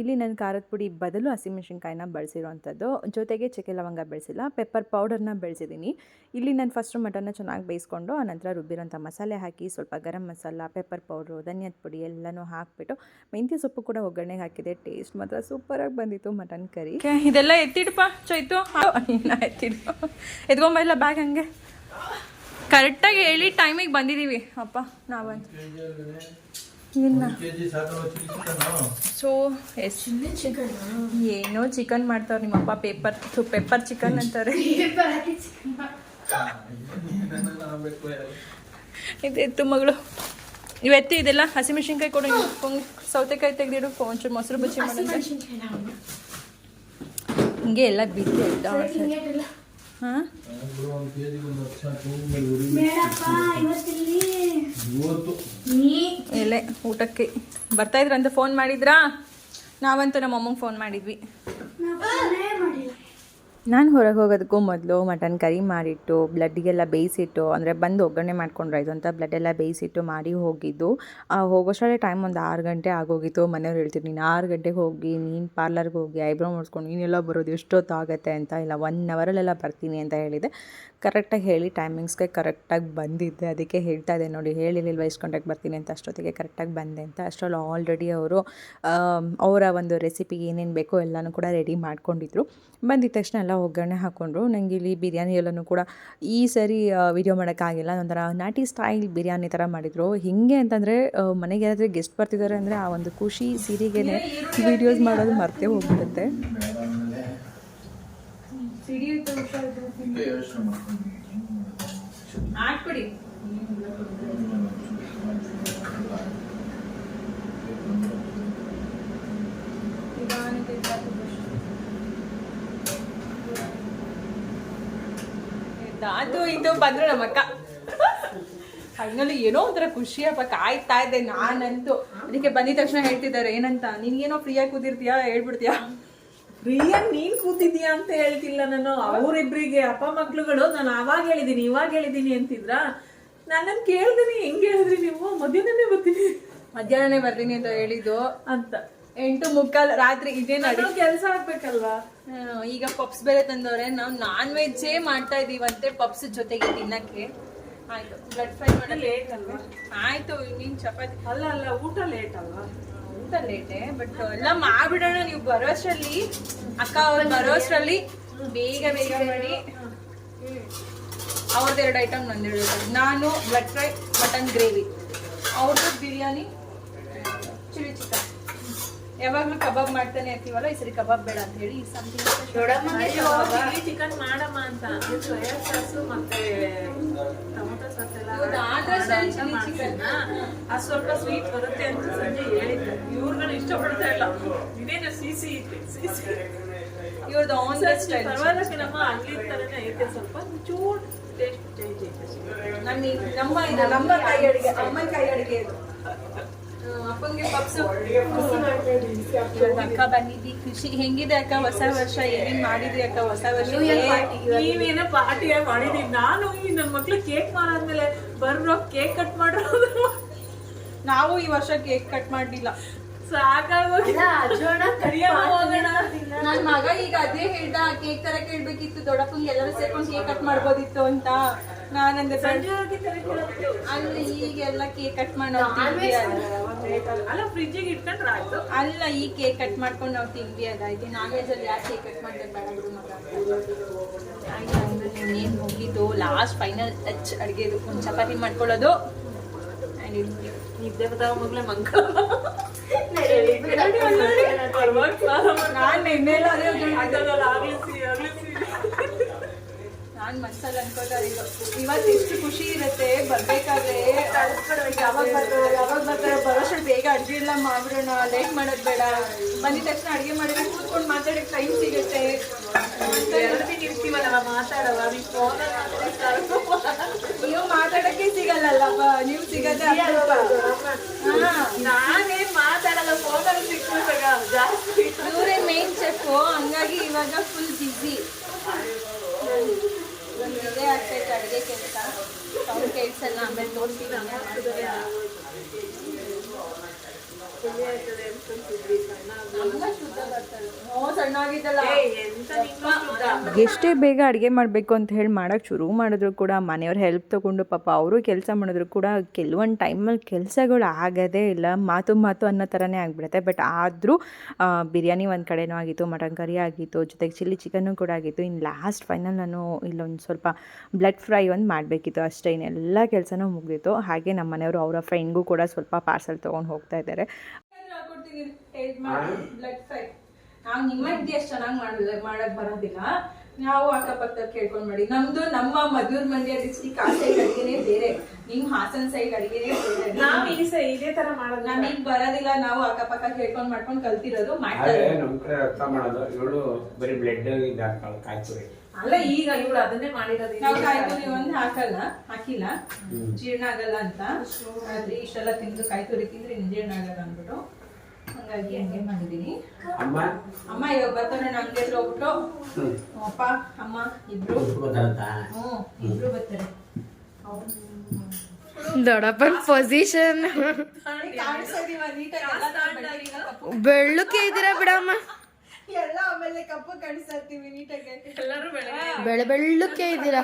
[SPEAKER 1] ಇಲ್ಲಿ ನಾನು ಖಾರದ ಪುಡಿ ಬದಲು ಹಸಿಮೆಣ್ಸಿನ್ಕಾಯಿನ ಬಳಸಿರೋವಂಥದ್ದು. ಜೊತೆಗೆ ಚಕ್ಕೆ ಲವಂಗ ಬೆಳೆಸಿಲ್ಲ, ಪೆಪ್ಪರ್ ಪೌಡರ್ನ ಬೆಳೆಸಿದ್ದೀನಿ. ಇಲ್ಲಿ ನಾನು ಫಸ್ಟು ಮಟನ್ನ ಚೆನ್ನಾಗಿ ಬೇಯಿಸ್ಕೊಂಡು ಆನಂತರ ರುಬ್ಬಿರೋಂಥ ಮಸಾಲೆ ಹಾಕಿ ಸ್ವಲ್ಪ ಗರಂ ಮಸಾಲ, ಪೆಪ್ಪರ್ ಪೌಡ್ರು, ಧನಿಯಾದ ಪುಡಿ ಎಲ್ಲನೂ ಹಾಕಿಬಿಟ್ಟು ಮೆಂತ್ಯ ಸೊಪ್ಪು ಕೂಡ ಒಗ್ಗರಣೆಗೆ ಹಾಕಿದೆ. ಟೇಸ್ಟ್ ಮಾತ್ರ ಸೂಪರಾಗಿ ಬಂದಿತ್ತು ಮಟನ್ ಕರಿ. ಇದೆಲ್ಲ ಎತ್ತಿಡಪ್ಪ ಚೈತು, ಎತ್ಕೊಂಬ ಇಲ್ಲ ಬ್ಯಾಗ್ ಹಂಗೆ ಕರೆಕ್ಟಾಗಿ ಹೇಳಿ ಟೈಮಿಗೆ ಬಂದಿದ್ದೀವಿ ಅಪ್ಪ ನಾವಂತ. ಸೊ ಏನೋ ಚಿಕನ್ ಮಾಡ್ತಾವ್ರೆ ನಿಮ್ಮಪ್ಪ, ಪೆಪ್ಪರ್ ಚಿಕನ್ ಅಂತಾರೆ. ಇದೆತ್ತು ಮಗಳು ಇವೆತ್ತಿ ಇದೆಲ್ಲ ಹಸಿಮೆಣ್ಸಿನ್ಕಾಯಿ ಕೊಡು, ಸೌತೆಕಾಯಿ ತೆಗೆದಿಡು, ಒಂಚೂರು ಮೊಸರು ಬಜ್ಜಿ ಮಾಡೋದು ಹಿಂಗೆ ಎಲ್ಲ ಬಿದ್ದು ಹಾಂ. ಎಲ್ಲೇ ಊಟಕ್ಕೆ ಬರ್ತಾಯಿದ್ರಂತ ಫೋನ್ ಮಾಡಿದ್ರಾ? ನಾವಂತೂ ನಮ್ಮ ಅಮ್ಮಂಗೆ ಫೋನ್ ಮಾಡಿದ್ವಿ. ನಾನು ಹೊರಗೆ ಹೋಗೋದಕ್ಕೂ ಮೊದಲು ಮಟನ್ ಕರಿ ಮಾಡಿಟ್ಟು ಬ್ಲಡ್ಡಿಗೆಲ್ಲ ಬೇಯಿಸಿಟ್ಟು, ಅಂದರೆ ಬಂದು ಒಗ್ಗರಣೆ ಮಾಡ್ಕೊಂಡ್ರಾಯ್ತು ಅಂತ ಬ್ಲಡ್ ಎಲ್ಲ ಬೇಯಿಸಿಟ್ಟು ಮಾಡಿ ಹೋಗಿದ್ದು. ಹೋಗೋಷ್ಟರಲ್ಲಿ ಟೈಮ್ ಒಂದು 6 ಗಂಟೆ ಆಗೋಗಿತ್ತು. ಮನೆಯವ್ರು ಹೇಳ್ತಿದ್ರು, ನೀನು 6 ಗಂಟೆಗೆ ಹೋಗಿ ನೀನು ಪಾರ್ಲರ್ಗೆ ಹೋಗಿ ಐಬ್ರೋ ಮಾಡಿಸ್ಕೊಂಡು ನೀನೆಲ್ಲ ಬರೋದು ಎಷ್ಟೊತ್ತು ಆಗುತ್ತೆ ಅಂತ. ಇಲ್ಲ 1 ಅವರಲ್ಲೆಲ್ಲ ಬರ್ತೀನಿ ಅಂತ ಹೇಳಿದೆ. ಕರೆಕ್ಟಾಗಿ ಹೇಳಿ ಟೈಮಿಂಗ್ಸ್ಗೆ ಕರೆಕ್ಟಾಗಿ ಬಂದಿದ್ದೆ. ಅದಕ್ಕೆ ಹೇಳ್ತಾ ಇದೆ ನೋಡಿ, ಹೇಳಿರಲಿಲ್ವ ಎಷ್ಟು ಗಂಟೆಗೆ ಬರ್ತೀನಿ ಅಂತ, ಅಷ್ಟೊತ್ತಿಗೆ ಕರೆಕ್ಟಾಗಿ ಬಂದೆ ಅಂತ. ಅಷ್ಟರಲ್ಲಿ ಆಲ್ರೆಡಿ ಅವರು ಅವರ ಒಂದು ರೆಸಿಪಿಗೆ ಏನೇನು ಬೇಕೋ ಎಲ್ಲನೂ ಕೂಡ ರೆಡಿ ಮಾಡ್ಕೊಂಡಿದ್ರು. ಬಂದಿದ್ದ ತಕ್ಷಣ ಎಲ್ಲ ಒಗ್ಗರಣೆ ಹಾಕ್ಕೊಂಡ್ರು. ನನಗೆ ಇಲ್ಲಿ ಬಿರಿಯಾನಿ ಎಲ್ಲನೂ ಕೂಡ ಈ ಸರಿ ವಿಡಿಯೋ ಮಾಡೋಕ್ಕಾಗಿಲ್ಲ. ಒಂಥರ ನಾಟಿ ಸ್ಟೈಲ್ ಬಿರಿಯಾನಿ ಥರ ಮಾಡಿದರು. ಹೇಗೆ ಅಂತಂದರೆ ಮನೆಗೆ ಯಾರಾದರೂ ಗೆಸ್ಟ್ ಬರ್ತಿದ್ದಾರೆ ಅಂದರೆ ಆ ಒಂದು ಖುಷಿ ಸಿರಿಗೇ ವೀಡಿಯೋಸ್ ಮಾಡೋದು ಮರ್ತೇ ಹೋಗ್ಬಿಡುತ್ತೆ. ಅದು ಇದು ಬಂದ್ರು ನಮ್ಮಕ್ಕ ಫೈನಲಿ ಏನೋ ಒಂಥರ ಖುಷಿಯಪ್ಪ. ಕಾಯ್ತಾ ಇದ್ದೆ ನಾನಂತೂ. ಅದಕ್ಕೆ ಬಂದಿದ ತಕ್ಷಣ ಹೇಳ್ತಿದ್ದಾರೆ ಏನಂತ, ನಿನ್ಗೇನೋ ಫ್ರೀಯಾಗಿ ಕೂತಿರ್ತೀಯಾ ಹೇಳ್ಬಿಡ್ತೀಯಾ?
[SPEAKER 2] ಫ್ರೀಯಾಗಿ ನೀನ್ ಕೂತಿದ್ಯಾ ಅಂತ ಹೇಳ್ತಿಲ್ಲ ನಾನು. ಅವರಿಬ್ರಿಗೆ ಅಪ್ಪ ಮಕ್ಳುಗಳು ನಾನು ಅವಾಗ ಹೇಳಿದೀನಿ ಇವಾಗ ಹೇಳಿದೀನಿ ಅಂತಿದ್ರ. ನಾನು ಕೇಳ್ತೀನಿ, ಹೆಂಗ್ ಹೇಳಿದ್ರಿ ನೀವು? ಮಧ್ಯಾಹ್ನನೇ ಬರ್ತೀನಿ
[SPEAKER 1] ಅಂತ ಹೇಳಿದ್ದು
[SPEAKER 2] ಅಂತ.
[SPEAKER 1] 8:45 ರಾತ್ರಿ ಇದೇನು
[SPEAKER 2] ಕೆಲಸ ಆಗ್ಬೇಕಲ್ವಾ?
[SPEAKER 1] ಈಗ ಪಪ್ಸ್ ಬೇರೆ ತಂದವ್ರೆ. ನಾವು ನಾನ್ ವೆಜ್ಜೇ ಮಾಡ್ತಾ ಇದೀವಂತೆ ಪಪ್ಸ್ ಜೊತೆಗೆ ತಿನ್ನಕ್ಕೆ. ಆಯ್ತು, ಬ್ಲಡ್ ಫ್ರೈ ಮಾಡಿ
[SPEAKER 2] ಲೇಟ್ ಅಲ್ವಾ?
[SPEAKER 1] ಆಯ್ತು, ನೀನ್ ಚಪಾತಿ
[SPEAKER 2] ಅಲ್ಲ ಊಟ ಲೇಟ್ ಅಲ್ವಾ?
[SPEAKER 1] ಊಟ ಲೇಟೆ, ಬಟ್ ಎಲ್ಲ ಮಾಡ್ಬಿಡೋಣ. ನೀವು ಬರೋಷ್ಟರಲ್ಲಿ, ಅಕ್ಕ ಅವ್ರು ಬರೋಷ್ಟರಲ್ಲಿ ಬೇಗ ಮಾಡಿ ಅವ್ರದ್ದು 2 ಐಟಮ್ ನಂದು 2 ಐಟಮ್. ನಾನು ಬ್ಲಡ್ ಫ್ರೈ ಮಟನ್ ಗ್ರೇವಿ, ಅವ್ರದ್ದು ಬಿರಿಯಾನಿ ಚಿಲ್ಲಿ ಚಿಕನ್. ಯಾವಾಗಲೂ ಕಬಾಬ್ ಮಾಡ್ತಾನೆ ಇರ್ತೀವಲ್ಲ, ಈ ಸರಿ ಕಬಾಬ್ ಬೇಡ ಅಂತ ಹೇಳಿ
[SPEAKER 2] ಚಿಲ್ಲಿ ಚಿಕನ್ ಮಾಡಮ್ಮ ಅಂತ ಸೋಯಾ ಸಾಸು ಮತ್ತೆ ಟೊಮೊಟೊ ಸಾಸ್ ಎಲ್ಲ ಅದು ಸ್ವಲ್ಪ ಸ್ವೀಟ್ ಬರುತ್ತೆ ಅಂತ ಸಂಜೆ ಹೇಳಿದ್ದೆ. ಇವ್ರುಗಳು ಇಷ್ಟಪಡ್ತಾ ಇಲ್ಲ, ಇದೇನು ಸಿಸಿ
[SPEAKER 1] ಇವ್ರದ್ದು ಆನ್ ದ ಸ್ಟೈಲ್.
[SPEAKER 2] ಪರವಾಗಿಲ್ಲ ನಮ್ಮ ಅಲ್ಲಿ ತರನೇ ಐತೆ, ಸ್ವಲ್ಪ ಚೂರು ಟೇಸ್ಟ್ ಚೇಂಜ್ ಐತೆ.
[SPEAKER 1] ನಮ್ಮ ಕೈ ಅಡಿಗೆ, ಅಮ್ಮನ ಕೈ ಅಡಿಗೆ ಇದು. ಅಪ್ಪಂಗೆ ಪಪ್ಸು. ಅಕ್ಕ ಬಂದಿದ್ದಿ, ಖುಷಿ. ಹೆಂಗಿದೆ ಅಕ್ಕ ಹೊಸ ವರ್ಷ? ಏನೇನ್ ಮಾಡಿದ್ರಿ ಅಕ್ಕ ಹೊಸ ವರ್ಷ?
[SPEAKER 2] ನೀವೇನೋ ಪಾರ್ಟಿ ಮಾಡಿದೀವಿ. ನಾನು ಈ ನನ್ನ ಮಕ್ಳು ಕೇಕ್ ಮಾಡಾದ್ಮೇಲೆ ಬರ್ರೋ ಕೇಕ್ ಕಟ್ ಮಾಡ್ರೋ.
[SPEAKER 1] ನಾವು ಈ ವರ್ಷ ಕೇಕ್ ಕಟ್ ಮಾಡ್ಲಿಲ್ಲ,
[SPEAKER 2] ಸಾಕಾಗೋಗಿ
[SPEAKER 1] ನನ್ ಮಗ ಈಗ ಅದೇ ಹೇಳ್ದ, ಕೇಕ್ ತರ ಕೇಳ್ಬೇಕಿತ್ತು ದೊಡ್ಡಪ್ಪಂಗೆ ಎಲ್ಲರೂ ಸೇರ್ಕೊಂಡು ಕೇಕ್ ಕಟ್ ಮಾಡ್ಬೋದಿತ್ತು ಅಂತ. ನಾನಂದೆ ಅಲ್ಲ ಈಗೆಲ್ಲ ಕೇಕ್ ಕಟ್ ಮಾಡಿ
[SPEAKER 2] ಅಲ್ಲ ಫ್ರಿಜ್ಜಿಗೆ ಇಟ್ಕೊಂಡ್ರೆ ಆಯ್ತು.
[SPEAKER 1] ಅಲ್ಲ ಈ ಕೇಕ್ ಕಟ್ ಮಾಡ್ಕೊಂಡು ನಾವು ತಿಂದ್ವಿ ಅದಾಯ್ತು. ನಾನ್ ವೆಜ್ ಅಲ್ಲಿ ಯಾಕೆ ಕೇಕ್ ಕಟ್ ಮಾಡ್ಬೇಕು ಬೇಡ ಬಿಡು ಮಗ. ಏನ್ ಮುಗಿದು ಲಾಸ್ಟ್ ಫೈನಲ್ ಟಚ್ ಅಡ್ಗೆದು. ಒಂದು ಚಪಾತಿ ಮಾಡ್ಕೊಳ್ಳೋದು.
[SPEAKER 2] ನಿದ್ದೆ ಬತ್ತಾವ ಮಗ್ಲೆ ಮಂಕ.
[SPEAKER 1] ನಾನ್ ನೆನ್ನೆಲ್ಲ ನಾನ್ ಮನ್ಸಲ್ಲಿ ಅನ್ಕೋತಾರೆ ಇವತ್ತು ಎಷ್ಟು ಖುಷಿ ಇರುತ್ತೆ ಬರ್ಬೇಕಾದ್ರೆ. ಯಾವಾಗ ಬರ್ತಾರೆ ಬರೋಷ್ಟು ಬೇಗ ಅಡ್ಗೆ ಎಲ್ಲ ಮಾಡ್ಬಿಡೋಣ, ಲೇಟ್ ಮಾಡೋದ್ ಬೇಡ. ಬಂದಿದ ತಕ್ಷಣ ಅಡ್ಗೆ ಮಾಡಿದ್ರೆ ಕೂತ್ಕೊಂಡು ಮಾತಾಡಕ್ ಟೈಮ್ ಸಿಗುತ್ತೆ.
[SPEAKER 2] ಇರ್ತೀವಲ್ಲ ಮಾತಾಡವ,
[SPEAKER 1] ನೀವು ಮಾತಾಡಕ್ಕೆ ಸಿಗಲ್ಲಲ್ಲಪ್ಪ, ನೀವು ಸಿಗತ್ತೆ.
[SPEAKER 2] ನಾನೇನ್ ಮಾತಾಡಲ್ಲ, ಫೋನಲ್ಲಿ ಸಿಕ್ಕಿದಾಗ ಜಾಸ್ತಿ.
[SPEAKER 1] ಇವರೇ ಮೇನ್ ಚೆಫ್, ಹಂಗಾಗಿ ಇವಾಗ ಫುಲ್ ಬಿಸಿ. ಇದೇ ಆಗ್ತೈತೆ ಅಡುಗೆ ಕೆಲಸ. ಸೌಂಡ್ ಕೇಳಿಸಲ್ಲ, ಆಮೇಲೆ ತೋರಿಸ್ತೀನಿ. ಎಷ್ಟೇ ಬೇಗ ಅಡುಗೆ ಮಾಡಬೇಕು ಅಂತ ಹೇಳಿ ಮಾಡೋಕ್ಕೆ ಶುರು ಮಾಡಿದ್ರು ಕೂಡ ಮನೆಯವ್ರ ಹೆಲ್ಪ್ ತೊಗೊಂಡು ಪಾಪ ಅವರು ಕೆಲಸ ಮಾಡಿದ್ರು ಕೂಡ ಕೆಲವೊಂದು ಟೈಮಲ್ಲಿ ಕೆಲಸಗಳು ಆಗೋದೇ ಇಲ್ಲ. ಮಾತು ಅನ್ನೋ ಥರನೇ ಆಗಿಬಿಡುತ್ತೆ. ಬಟ್ ಆದರೂ ಬಿರಿಯಾನಿ ಒಂದು ಕಡೆನೂ ಆಗಿತ್ತು, ಮಟನ್ ಕರಿ ಆಗಿತ್ತು, ಜೊತೆಗೆ ಚಿಲ್ಲಿ ಚಿಕನ್ನು ಕೂಡ ಆಗಿತ್ತು. ಇನ್ನು ಲಾಸ್ಟ್ ಫೈನಲ್ ನಾನು ಇಲ್ಲೊಂದು ಸ್ವಲ್ಪ ಬ್ಲಡ್ ಫ್ರೈ ಒಂದು ಮಾಡಬೇಕಿತ್ತು ಅಷ್ಟೇ. ಇನ್ನೆಲ್ಲ ಕೆಲಸನೂ ಮುಗಿದಿತ್ತು. ಹಾಗೆ ನಮ್ಮ ಮನೆಯವರು ಅವರ ಫ್ರೆಂಡ್ಗೂ ಕೂಡ ಸ್ವಲ್ಪ ಪಾರ್ಸಲ್ ತೊಗೊಂಡು ಹೋಗ್ತಾ ಇದ್ದಾರೆ. ಬ್ಲಡ್ ಫ್ರೈ ನಾವು ನಿಮ್ಮಂತೆ ಅಷ್ಟು ಚೆನ್ನಾಗಿ ಮಾಡಕ್ ಬರೋದಿಲ್ಲ. ನಾವು ಅಕ್ಕಪಕ್ಕ ಕೇಳ್ಕೊಂಡ್ ಮಾಡಿ. ನಮ್ದು ನಮ್ಮ ಮದ್ದೂರ್ ಮಂಡ್ಯ ಡಿಸ್ಟಿಕ್ ಆ ಸೈಡ್ ಅಡಿಗೆನೇ ಬೇರೆ, ನಿಮ್ ಹಾಸನ್ ಸೈಡ್ ಅಡಿಗೆನೇ ಬೇರೆ.
[SPEAKER 2] ನಾವು ಇದೇ ತರ ಮಾಡೋದು,
[SPEAKER 1] ನಮಗ್ ಬರೋದಿಲ್ಲ. ನಾವು ಅಕ್ಕಪಕ್ಕ ಕೇಳ್ಕೊಂಡ್ ಮಾಡ್ಕೊಂಡ್ ಕಲ್ತಿರೋದು. ಮಾಡ್ತಾರೆ
[SPEAKER 3] ನಮ್ ಕಡೆ ಅರ್ಥ ಮಾಡೋದು. ಇವಳು ಬರೀ ಬ್ಲಡ್ ಕಾಯ್ತುರಿ
[SPEAKER 2] ಅಲ್ಲ, ಈಗ ಇವಳು ಅದನ್ನೇ ಮಾಡಿರೋದು.
[SPEAKER 1] ನಾವು ಕಾಯ್ತುರಿ ಒಂದು ಹಾಕಿಲ್ಲ, ಜೀರ್ಣ ಆಗಲ್ಲ ಅಂತ. ಆದ್ರೆ ಇಷ್ಟೆಲ್ಲ ತಿಂದು ಕಾಯ್ತುರಿ ತಿಂದ್ರೆ ಜೀರ್ಣ ಆಗಲ್ಲ ಅಂದ್ಬಿಟ್ಟು ಹಂಗಾಗಿ ಹಂಗೆ ಮಾಡಿದೀನಿ. ಅಮ್ಮ ಇವಾಗ ಬರ್ತಾರೆ, ನಮ್ಗೆ ಎದುರು ಹೋಗ್ಬಿಟ್ಟು ಅಪ್ಪ ಅಮ್ಮ ಇಬ್ರು ಇಬ್ರು ಬರ್ತಾರೆ.
[SPEAKER 4] ದೊಡ್ಡಪ್ಪನ ಪೊಸಿಷನ್ ಬೆಳ್ಳಕ್ಕೆ ಇದ್ದೀರಾ ಬಿಡಮ್ಮ.
[SPEAKER 1] ಎಲ್ಲ ಆಮೇಲೆ ಕಪ್ಪು ಕಾಣಿಸ್ತಾ ಇರ್ತೀವಿ ನೀಟಾಗಿ.
[SPEAKER 2] ಎಲ್ಲರೂ
[SPEAKER 4] ಬೆಳ್ಳಕ್ಕೆ ಇದ್ದೀರಾ.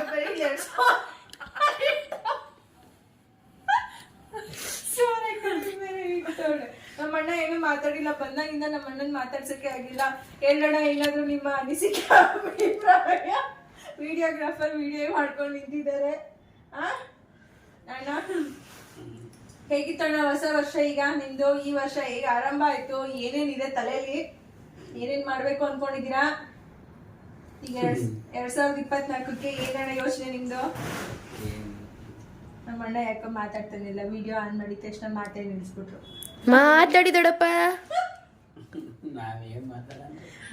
[SPEAKER 1] ನಮ್ಮ ಅಣ್ಣ ಏನು ಮಾತಾಡಿಲ್ಲ, ಬಂದಾಗಿಂದ ನಮ್ಮ ಅಣ್ಣನ್ ಮಾತಾಡ್ಸಕ್ಕೆ ಆಗಿಲ್ಲ. ಹೇಳೋಣ ಏನಾದ್ರು ನಿಮ್ಮ ಅನಿಸಿಕೆ ಅಭಿಪ್ರಾಯ. ವಿಡಿಯೋಗ್ರಾಫರ್ ವಿಡಿಯೋ ಮಾಡ್ಕೊಂಡು ನಿಂತಿದ್ದಾರೆ. ಅಣ್ಣ ಹೇಗಿತ್ತಣ್ಣ ಹೊಸ ವರ್ಷ? ಈಗ ನಿಮ್ದು ಈ ವರ್ಷ ಹೇಗ ಆರಂಭ ಆಯ್ತು? ಏನೇನಿದೆ ತಲೆಯಲ್ಲಿ? ಏನೇನ್ ಮಾಡ್ಬೇಕು ಅನ್ಕೊಂಡಿದೀರಾ? ಈಗ 2024ಕ್ಕೆ ಏನಣ್ಣ ಯೋಚನೆ ನಿಮ್ದು? ನಮ್ಮ ಅಣ್ಣ ಯಾಕೋ ಮಾತಾಡ್ತಾನಿಲ್ಲ. ವಿಡಿಯೋ ಆನ್ ಮಾಡಿದ ತಕ್ಷಣ ಮಾತೇ ನಿಲ್ಸ್ಬಿಟ್ರು.
[SPEAKER 4] ಮಾತಾಡಿ ದೊಡ್ಡಪ್ಪ.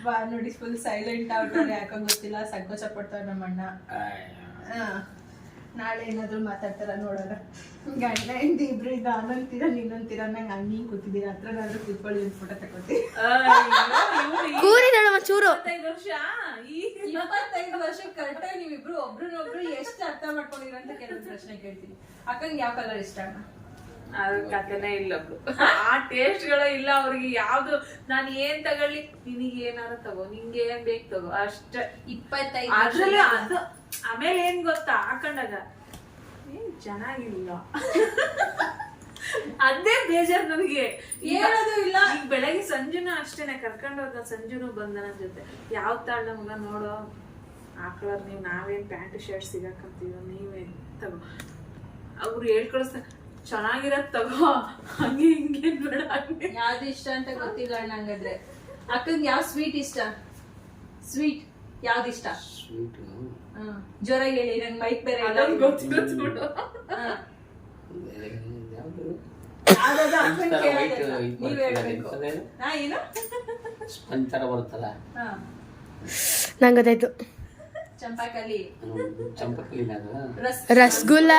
[SPEAKER 1] ಬಾ ನೋಡಿ ಫುಲ್ ಸೈಲೆಂಟ್ ಆಗ್ತಾರೆ. ಯಾಕೋ ಗೊತ್ತಿಲ್ಲ, ಸಂಕೋಚ ಪಡ್ತಾರೆ ನಮ್ಮ ಅಣ್ಣ. ನಾಳೆ ಏನಾದ್ರು ಮಾತಾಡ್ತಾರ ನೋಡೋಣ. ಗಂಡ ಹೆಂಡತಿ ಇಬ್ರು ಇದು ಅನ್ನಂತೀರ ನೀನಂತೀರ ನಂಗೆ ಹಂಗೆ ಕೂತಿದ್ದೀರ. ಹತ್ರನಾದ್ರೂ ಕೂತ್ಕೊಳ್ಳಿ, ಒಂದು ಫೋಟೋ ತಗೊಳ್ತೀವಿ.
[SPEAKER 4] ಚೂರು
[SPEAKER 1] 25 ವರ್ಷಕ್ಕೆ ಕರೆಕ್ಟಾಗಿ ನೀವಿಬ್ರು ಒಬ್ರನ್ನೊಬ್ರು ಎಷ್ಟು ಅರ್ಥ ಮಾಡ್ಕೊಂಡಿರ ಅಂತ ಕೆಲವೊಂದು ಪ್ರಶ್ನೆ ಕೇಳ್ತೀನಿ. ಅಕ್ಕಂಗೆ ಯಾವ ಕಲರ್ ಇಷ್ಟ ಅಣ್ಣ?
[SPEAKER 2] ಅದ್ ಕಥೆನೇ ಇಲ್ಲ, ಆ ಟೇಸ್ಟ್ ಗಳೇ ಇಲ್ಲ ಅವ್ರಿಗೆ. ಯಾವ್ದು ನಾನು ಏನ್ ತಗೊಳ್ಳಿ, ನಿನಗೆ ಏನಾರ ತಗೋ, ನಿಂಗೆ ಏನ್ ಬೇಕು ತಗೋ ಅಷ್ಟೇ.
[SPEAKER 1] 25
[SPEAKER 2] ಅದ್ರಲ್ಲಿ ಅದು ಆಮೇಲೆ ಏನ್ ಗೊತ್ತಾ, ಹಾಕೊಂಡಾಗ ಏನ್ ಚೆನ್ನಾಗಿಲ್ಲ ಅದೇ ಬೇಜಾರ್ ನನಗೆ.
[SPEAKER 1] ಹೇಳೋದು ಇಲ್ಲ.
[SPEAKER 2] ಈಗ ಬೆಳಗ್ಗೆ ಸಂಜುನು ಅಷ್ಟೇನೆ ಕರ್ಕೊಂಡೋಗ, ಸಂಜುನು ಬಂದ ನನ್ನ ಜೊತೆ. ಯಾವ ತಾಳ ಮಗ ನೋಡೋ ಆ ಕಲರ್ ನೀವು ನಾವೇನ್ ಪ್ಯಾಂಟ್ ಶರ್ಟ್ ಸಿಗಾಕಂತೀವೋ ನೀವೇ ತಗೋ. ಅವ್ರು ಹೇಳ್ಕಳಿಸ್ತಾರೆ ಚೆನ್ನಾಗಿರತ್ ತಗೋ, ಹಂಗೆ ಹಿಂಗೆ ಬೇಡ ಹಂಗೆ.
[SPEAKER 1] ಯಾವ್ದು ಇಷ್ಟ ಅಂತ ಗೊತ್ತಿಲ್ಲ ಅಣ್ಣ. ಹಂಗಾದ್ರೆ ಅಕ್ಕಂಗೆ ಯಾವ ಸ್ವೀಟ್ ಇಷ್ಟ? ಸ್ವೀಟ್ ಯಾವ್ದು ಇಷ್ಟ? ಜೋರಾಗಿ ಹೇಳಿ, ನಂಗೆ ಮೈಕ್ ಬೇರೆ ಇಲ್ಲ.
[SPEAKER 2] ಅದೊಂದು ಗೊತ್ತಿರುತ್ತೆ ಬಿಡು.
[SPEAKER 1] ಯಾವ್ದಾದ್ರು ಅಕ್ಕಂಗೆ ಕೇಳೋದಿಲ್ಲ. ನೀವ್ ಹೇಳ್ಬೇಕು. ಏನು
[SPEAKER 3] ಒಂಥರ ಬರುತ್ತಲ್ಲ,
[SPEAKER 1] ಹಾ,
[SPEAKER 4] ನಂಗೆ ಗೊತ್ತಾಯ್ತು.
[SPEAKER 1] ಚಂಪಾಕಲಿ,
[SPEAKER 3] ಚಂಪಕಲಿನ
[SPEAKER 4] ರಸಗುಲ್ಲ.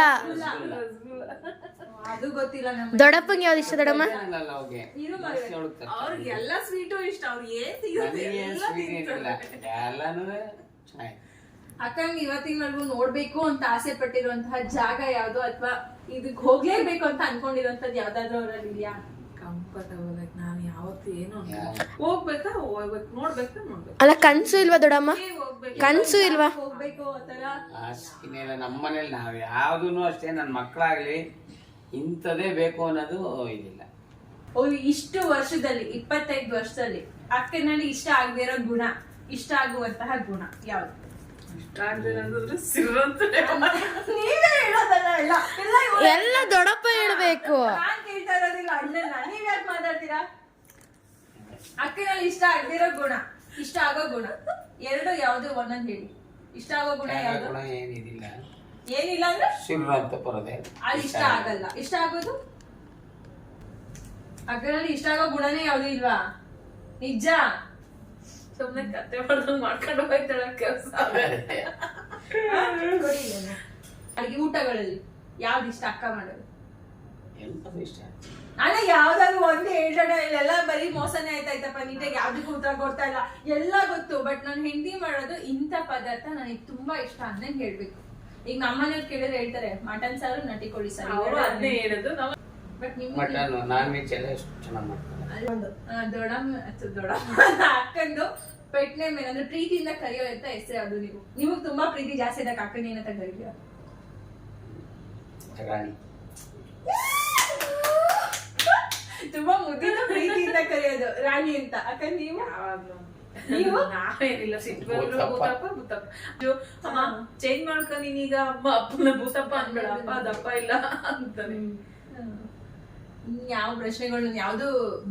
[SPEAKER 1] ಅದು ಗೊತ್ತಿಲ್ಲ ನಮ್ಗೆ.
[SPEAKER 4] ದೊಡ್ಡಪ್ಪಂಗೆ ಯಾವ್ದು ಇಷ್ಟ ದೊಡ್ಡಮ್ಮ?
[SPEAKER 1] ಇರು ಮರ್ರೆ.
[SPEAKER 2] ಅವ್ರಿಗೆ ಎಲ್ಲ ಸ್ವೀಟು ಇಷ್ಟ. ಅವ್ರು ಏನ್ ಸಿಗುತ್ತೆ ಎಲ್ಲ ತಿಂತಾರೆ.
[SPEAKER 3] ಎಲ್ಲಾನು ಚೆನ್ನಾಗಿ.
[SPEAKER 1] ಅಕ್ಕಂಗೆ ಇವತ್ತಿನವರೆಗೂ ನೋಡ್ಬೇಕು ಅಂತ ಆಸೆ ಪಟ್ಟಿರುವಂತಹ ಜಾಗ ಯಾವ್ದು, ಅಥವಾ ಇದಕ್ ಹೋಗ್ಲೇಬೇಕು ಅಂತ ಅನ್ಕೊಂಡಿರುವಂತದ್ದು ಯಾವ್ದಾದ್ರು ಅವ್ರಲ್ಲಿ ಇದೆಯಾ?
[SPEAKER 2] ಕಂಫರ್ಟಬಲ್ ಆಗಿ ನಾನು ಯಾವತ್ತು ಏನು ಹೋಗ್ಬೇಕಾ ಹೋಗ್ಬೇಕು, ನೋಡ್ಬೇಕಾ ನೋಡ್ಬೇಕು.
[SPEAKER 4] ಅಲ್ಲ ಕನ್ಸು ಇಲ್ವಾ ದೊಡ್ಡಮ್ಮ? ಕನ್ಸು ಇಲ್ವಾ?
[SPEAKER 1] ಹೋಗ್ಬೇಕು ಆತರ
[SPEAKER 3] ಆಸೆನೇಲ್ಲ. ನಮ್ಮ ಮನೇಲಿ ನಾವ್ ಯಾವ್ದೂನು ಅಷ್ಟೇ, ನನ್ನ ಮಕ್ಕಳಾಗ್ಲಿ ಇಂಥದೇ ಬೇಕು ಅನ್ನೋದು ಇದಿಲ್ಲ.
[SPEAKER 1] ಇಷ್ಟು ವರ್ಷದಲ್ಲಿ 25 ವರ್ಷದಲ್ಲಿ ಅಕ್ಕನಲ್ಲಿ ಇಷ್ಟ ಆಗದೆ ಇರೋ ಗುಣ, ಇಷ್ಟ ಆಗುವಂತಹ ಗುಣ ಯಾವ್ದು?
[SPEAKER 2] ಇಷ್ಟ ಆಗ್ದಿಲ್ಲ ಅಂತಂದ್ರೆ ಸಿರಂತಲೇ.
[SPEAKER 1] ನೀವೇ ಹೇಳೋದಲ್ಲ,
[SPEAKER 4] ಎಲ್ಲ ದೊಡ್ಡಪ್ಪ ಹೇಳ್ಬೇಕು.
[SPEAKER 1] ನಾನ್ ಕೇಳ್ತಾ ಇರೋದಿಲ್ಲ ಅಣ್ಣನ. ನೀವ್ ಯಾಕೆ ಮಾತಾಡ್ತೀರಾ? ಅಕ್ಕನಲ್ಲಿ ಇಷ್ಟ ಆಗದಿರೋ ಗುಣ, ಇಷ್ಟ ಆಗೋ ಗುಣ ಎರಡು ಯಾವ್ದು ಒಂದೊಂದ್ ಹೇಳಿ. ಇಷ್ಟ ಆಗೋ ಗುಣ ಯಾವ್ದು?
[SPEAKER 3] ಗುಣ ಏನಿದಿಲ್ಲ,
[SPEAKER 1] ಏನಿಲ್ಲ ಅಂದ್ರೆ
[SPEAKER 3] ಶಿವ ಅಂತ ಬರೋದೆ.
[SPEAKER 1] ಅದು ಇಷ್ಟ ಆಗಲ್ಲ. ಇಷ್ಟ ಆಗೋದು ಅಕ್ಕನಲ್ಲಿ ಇಷ್ಟ ಆಗೋ ಗುಣನೇ ಯಾವ್ದು ಇಲ್ವಾ? ನಿಜ?
[SPEAKER 2] ಸುಮ್ನೆ ಕತ್ತೆ ಮಾಡ್ದಂಗ್ ಮಾಡ್ಕೊಂಡು ಹೋಗ್ತಾಳ ಕೆಲಸ.
[SPEAKER 1] ಅಡಿಗೆ ಊಟಗಳಲ್ಲಿ ಯಾವ್ದು ಇಷ್ಟ ಅಕ್ಕ ಮಾಡೋದು?
[SPEAKER 3] ಎಲ್ಲರೂ ಇಷ್ಟ.
[SPEAKER 1] ಅಲ್ಲ ಯಾವ್ದಾದ್ರು ಒಂದೇ ಹೇಳ್ತಾಡ, ಇಲ್ಲೆಲ್ಲ ಬರೀ ಮೋಸನೇ ಆಯ್ತಾಯ್ತಪ್ಪ, ನೀಟಾಗಿ ಯಾವ್ದಕ್ಕೂ ಉತ್ತರ ಕೊಡ್ತಾ ಇಲ್ಲ. ಎಲ್ಲ ಗೊತ್ತು, ಬಟ್ ನಾನು ಹೆಂಡತಿ ಮಾಡೋದು ಇಂಥ ಪದಾರ್ಥ ನನಗೆ ತುಂಬಾ ಇಷ್ಟ ಅಂದಂಗೆ ಹೇಳ್ಬೇಕು. ಈಗ ನಮ್ಮನೆಯವ್ರು ಕೇಳಿದ್ರೆ ಹೇಳ್ತಾರೆ ಮಟನ್ ಸಾರು, ನಟಿ ಕೋಳಿ ಸಾರು,
[SPEAKER 2] ಅವ್ರು ಅದನ್ನೇ ಹೇಳೋದು.
[SPEAKER 1] ಬಟ್
[SPEAKER 3] ಮಟನ್ ನಾನ್ ವೆಜ್ ಎಲ್ಲ ಎಷ್ಟು ಚೆನ್ನಾಗಿ ಮಾಡ್ತಾರೆ.
[SPEAKER 1] ದೊಡ್ಡಮ್ಮ ಅಕ್ಕಂದು ಪೆಟ್ನೆ ಮೇಲೆ ಅಂದ್ರೆ ಪ್ರೀತಿಯಿಂದ ಕರೆಯೋ ಅಂತ ಹೆಸರು ಅದು. ನಿಮಗ್ ತುಂಬಾ ಪ್ರೀತಿ ಜಾಸ್ತಿ ಇದ್ದಾಗ ಅಕ್ಕನ ಏನಂತ ಕರೀತೀರ?
[SPEAKER 3] ರಾಣಿ.
[SPEAKER 1] ತುಂಬಾ ಮುದ್ದಿನ ಪ್ರೀತಿಯಿಂದ ಕರೆಯೋದು ರಾಣಿ ಅಂತ. ಅಕ್ಕ ನೀವು? ನೀವು?
[SPEAKER 2] ನಾವೇನಿಲ್ಲ, ಸಿಟ್ಟು ಬಂದ್ರು ಭೂತಪ್ಪ ಭೂತಪ್ಪ. ಅಮ್ಮ ಚೇಂಜ್ ಮಾಡ್ಕೊ ನೀನೀಗ, ಅಮ್ಮ ಅಪ್ಪನ ಭೂತಪ್ಪ ಅನ್ಬೇಡ, ಅಪ್ಪ ದಪ್ಪ ಇಲ್ಲ ಅಂತಾನೆ.
[SPEAKER 1] ಯಾವ ಪ್ರಶ್ನೆಗಳು ಯಾವ್ದು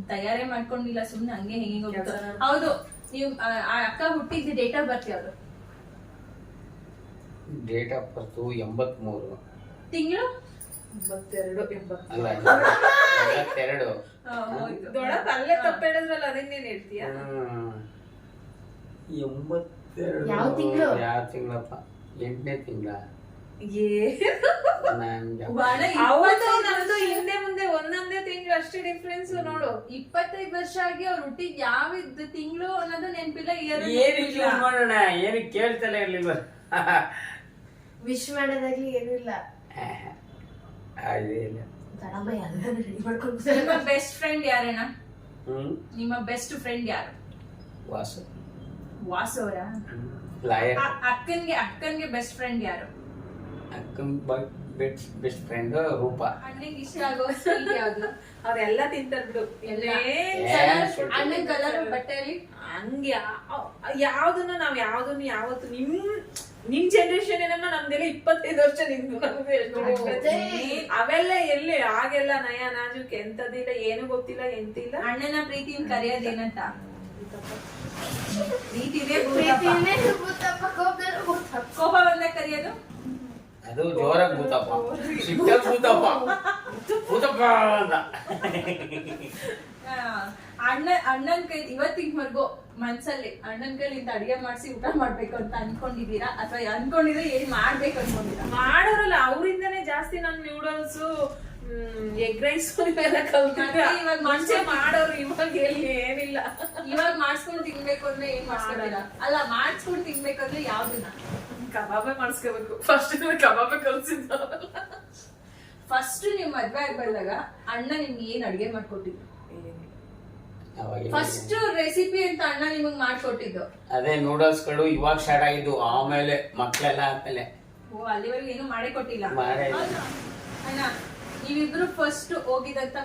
[SPEAKER 1] ತಯಾರೇ ಮಾಡ್ಕೊಂಡಿಲ್ಲ, ಸುಮ್ನೆ ಹಂಗೆ ಹೆಂಗೆ ಹೋಗ್ಬೇಕು. ಹೌದು, ನೀವು ಆ ಅಕ್ಕ ಹುಟ್ಟಿದ ಡೇಟ್ ಆಫ್ ಬರ್ತ್ ಯಾವ್ದು?
[SPEAKER 3] Date of birth 83.
[SPEAKER 1] ತಿಂಗಳು?
[SPEAKER 2] 82.
[SPEAKER 3] ಅಲ್ಲ 82.
[SPEAKER 2] ದೊಡ್ಡಪ್ಪ ಅಲ್ಲೇ ತಪ್ಪ ಹೇಳಿದ್ರಲ್ಲ, ಅದನ್ನೇನ್ ಹೇಳ್ತೀಯ?
[SPEAKER 3] 82.
[SPEAKER 4] ಯಾವ ತಿಂಗಳು?
[SPEAKER 3] ಯಾವ ತಿಂಗಳಪ್ಪ? 8ನೇ ತಿಂಗಳ.
[SPEAKER 2] ಅವತ್ತು ನಮ್ದು ಹಿಂದೆ ಮುಂದೆ ಒಂದೊಂದೇ ತಿಂಗಳು ಅಷ್ಟೇ ಡಿಫ್ರೆನ್ಸ್ ನೋಡು.
[SPEAKER 1] 25 ವರ್ಷ ಆಗಿ ಅವ್ರು ಹುಟ್ಟಿದ್ ಯಾವ ತಿಂಗಳು ಅನ್ನೋದು ನೆನಪಿಲ್ಲ.
[SPEAKER 3] ಏನಿಲ್ಲ ಮಾಡೋಣ, ಏನು ಕೇಳ್ತಲೇ ಇರ್ಲಿಲ್ಲ.
[SPEAKER 4] ವಿಶ್ ಮಾಡೋದಾಗ್ಲಿ ಏನೂ ಇಲ್ಲ.
[SPEAKER 3] ಅದೇ ಇಲ್ಲ.
[SPEAKER 1] ನಿಮ್ಮ ಬೆಸ್ಟ್ ಫ್ರೆಂಡ್ ಯಾರೇನ?
[SPEAKER 3] ಹ್ಮ್,
[SPEAKER 1] ನಿಮ್ಮ ಬೆಸ್ಟ್ ಫ್ರೆಂಡ್ ಯಾರು?
[SPEAKER 3] ವಾಸು.
[SPEAKER 1] ವಾಸು ಅವರ?
[SPEAKER 3] ಲಾಯರ್.
[SPEAKER 1] ಅಕ್ಕನ್ಗೆ ಬೆಸ್ಟ್ ಫ್ರೆಂಡ್ ಯಾರು?
[SPEAKER 3] ಅಕ್ಕನ್ ಬೆಸ್ಟ್ ಫ್ರೆಂಡ್ ರೂಪ.
[SPEAKER 1] ಅಣ್ಣಂಗೆ ಇಷ್ಟ ಆಗೋ ಸ್ವೀಟ್ ಯಾವ್ದು?
[SPEAKER 2] ಅವ್ರೆಲ್ಲ ತಿಂತಾರ್ ಬಿಡು.
[SPEAKER 1] ಅಣ್ಣನ್ ಕಲರ್ ಬಟ್ಟೆಯಲ್ಲಿ
[SPEAKER 2] ಹಂಗೆ ಯಾವ್ದನ್ನ ನಾವ್ ಯಾವ್ದನ್ನ ಯಾವತ್ತು ನಿಮ್ ಜನರೇಷನ್ ಏನಮ್ಮ, ನಮ್ದೆಲ್ಲ 25 ವರ್ಷ ನಿಮ್ದು, ನಮ್ದು ಎಷ್ಟು ಅವೆಲ್ಲ ಎಲ್ಲಿ ಆಗೆಲ್ಲ ನಯ ನಾಜುಕ್ ಎಂತದಿಲ್ಲ, ಏನು ಗೊತ್ತಿಲ್ಲ, ಎಂತಿಲ್ಲ.
[SPEAKER 1] ಅಣ್ಣನ ಪ್ರೀತಿನ ಕರೆಯೋದೇನಂತ? ಪ್ರೀತಿನೇ ಕೋಪ ಬಂದಾಗ ಕರೆಯೋದು?
[SPEAKER 3] ಅದು ಜೋರಾಗಿ ಭೂತಪ್ಪ, ಸಿಟ್ಟಾಗಿ ಭೂತಪ್ಪ, ಭೂತಪ್ಪ ಅಂತ.
[SPEAKER 1] ಅಣ್ಣನ್ ಕೈ ಇವತ್ತಿನವರೆಗೂ ಮನ್ಸಲ್ಲಿ ಅಣ್ಣನ್ ಕೈಲಿಂದ ಅಡಿಗೆ ಮಾಡಿಸಿ ಊಟ ಮಾಡ್ಬೇಕು ಅಂತ ಅನ್ಕೊಂಡಿದೀರಾ, ಅಥವಾ ಅನ್ಕೊಂಡಿದ್ರೆ ಏನ್ ಮಾಡ್ಬೇಕು ಅನ್ಕೊಂಡಿರಾ?
[SPEAKER 2] ಮಾಡೋರಲ್ಲ, ಅವರಿಂದನೇ ಜಾಸ್ತಿ ನಾನು ನೂಡಲ್ಸ್, ಎಗ್ ರೈಸ್ ಎಲ್ಲ ಕಲ್ತಿದ್ದೆ.
[SPEAKER 1] ಇವಾಗ
[SPEAKER 2] ಮುಂಚೆ ಮಾಡೋರು, ಇವಾಗ ಎಲ್ಲಿ ಏನಿಲ್ಲ.
[SPEAKER 1] ಇವಾಗ ಮಾಡ್ಸ್ಕೊಂಡ್ ತಿನ್ಬೇಕು ಅಂದ್ರೆ ಏನ್ ಮಾಡ್ಸ್ಕೊತೀರಾ? ಅಲ್ಲ, ಮಾಡ್ಸ್ಕೊಂಡ್ ತಿನ್ಬೇಕಂದ್ರೆ ಯಾವ್ದನ್ನ?
[SPEAKER 2] ಕಬಾಬೆ ಮಾಡಿಸ್ಕೋಬೇಕು. ಫಸ್ಟ್ ಕಬಾಬೆ ಕಲ್ಸಿದ್ದವಲ್ಲ.
[SPEAKER 1] ಫಸ್ಟ್ ನೀವ್ ಮದ್ವೆ ಆಗಿ ಬಂದಾಗ ಅಣ್ಣ ನಿಮ್ಗೆ ಏನ್ ಅಡ್ಗೆ ಮಾಡ್ಕೊಟ್ಟಿದ್ರು? ಫಸ್ಟ್ ರೆಸಿಪಿ ಅಂತ ಅಣ್ಣ ನಿಮಗ್ ಮಾಡ್ಕೊಟ್ಟಿದ್ದು
[SPEAKER 3] ಅದೇ ನೂಡಲ್ಸ್ ಗಳು. ಇವಾಗ ಸ್ಟಾರ್ಟ್ ಆಗಿದ್ದು, ಆಮೇಲೆ ಮಕ್ಳೆಲ್ಲ ಆದ್ಮೇಲೆ.
[SPEAKER 1] ಓ, ಅಲ್ಲಿವರೆಗೂ ಏನು ಮಾಡೇ ಕೊಟ್ಟಿಲ್ಲ.
[SPEAKER 3] ಮಾಡೇ ಇಲ್ಲ.
[SPEAKER 1] ಅಣ್ಣ ನೀವಿಬ್ರು ಫಸ್ಟ್ ಹೋಗಿದಂತ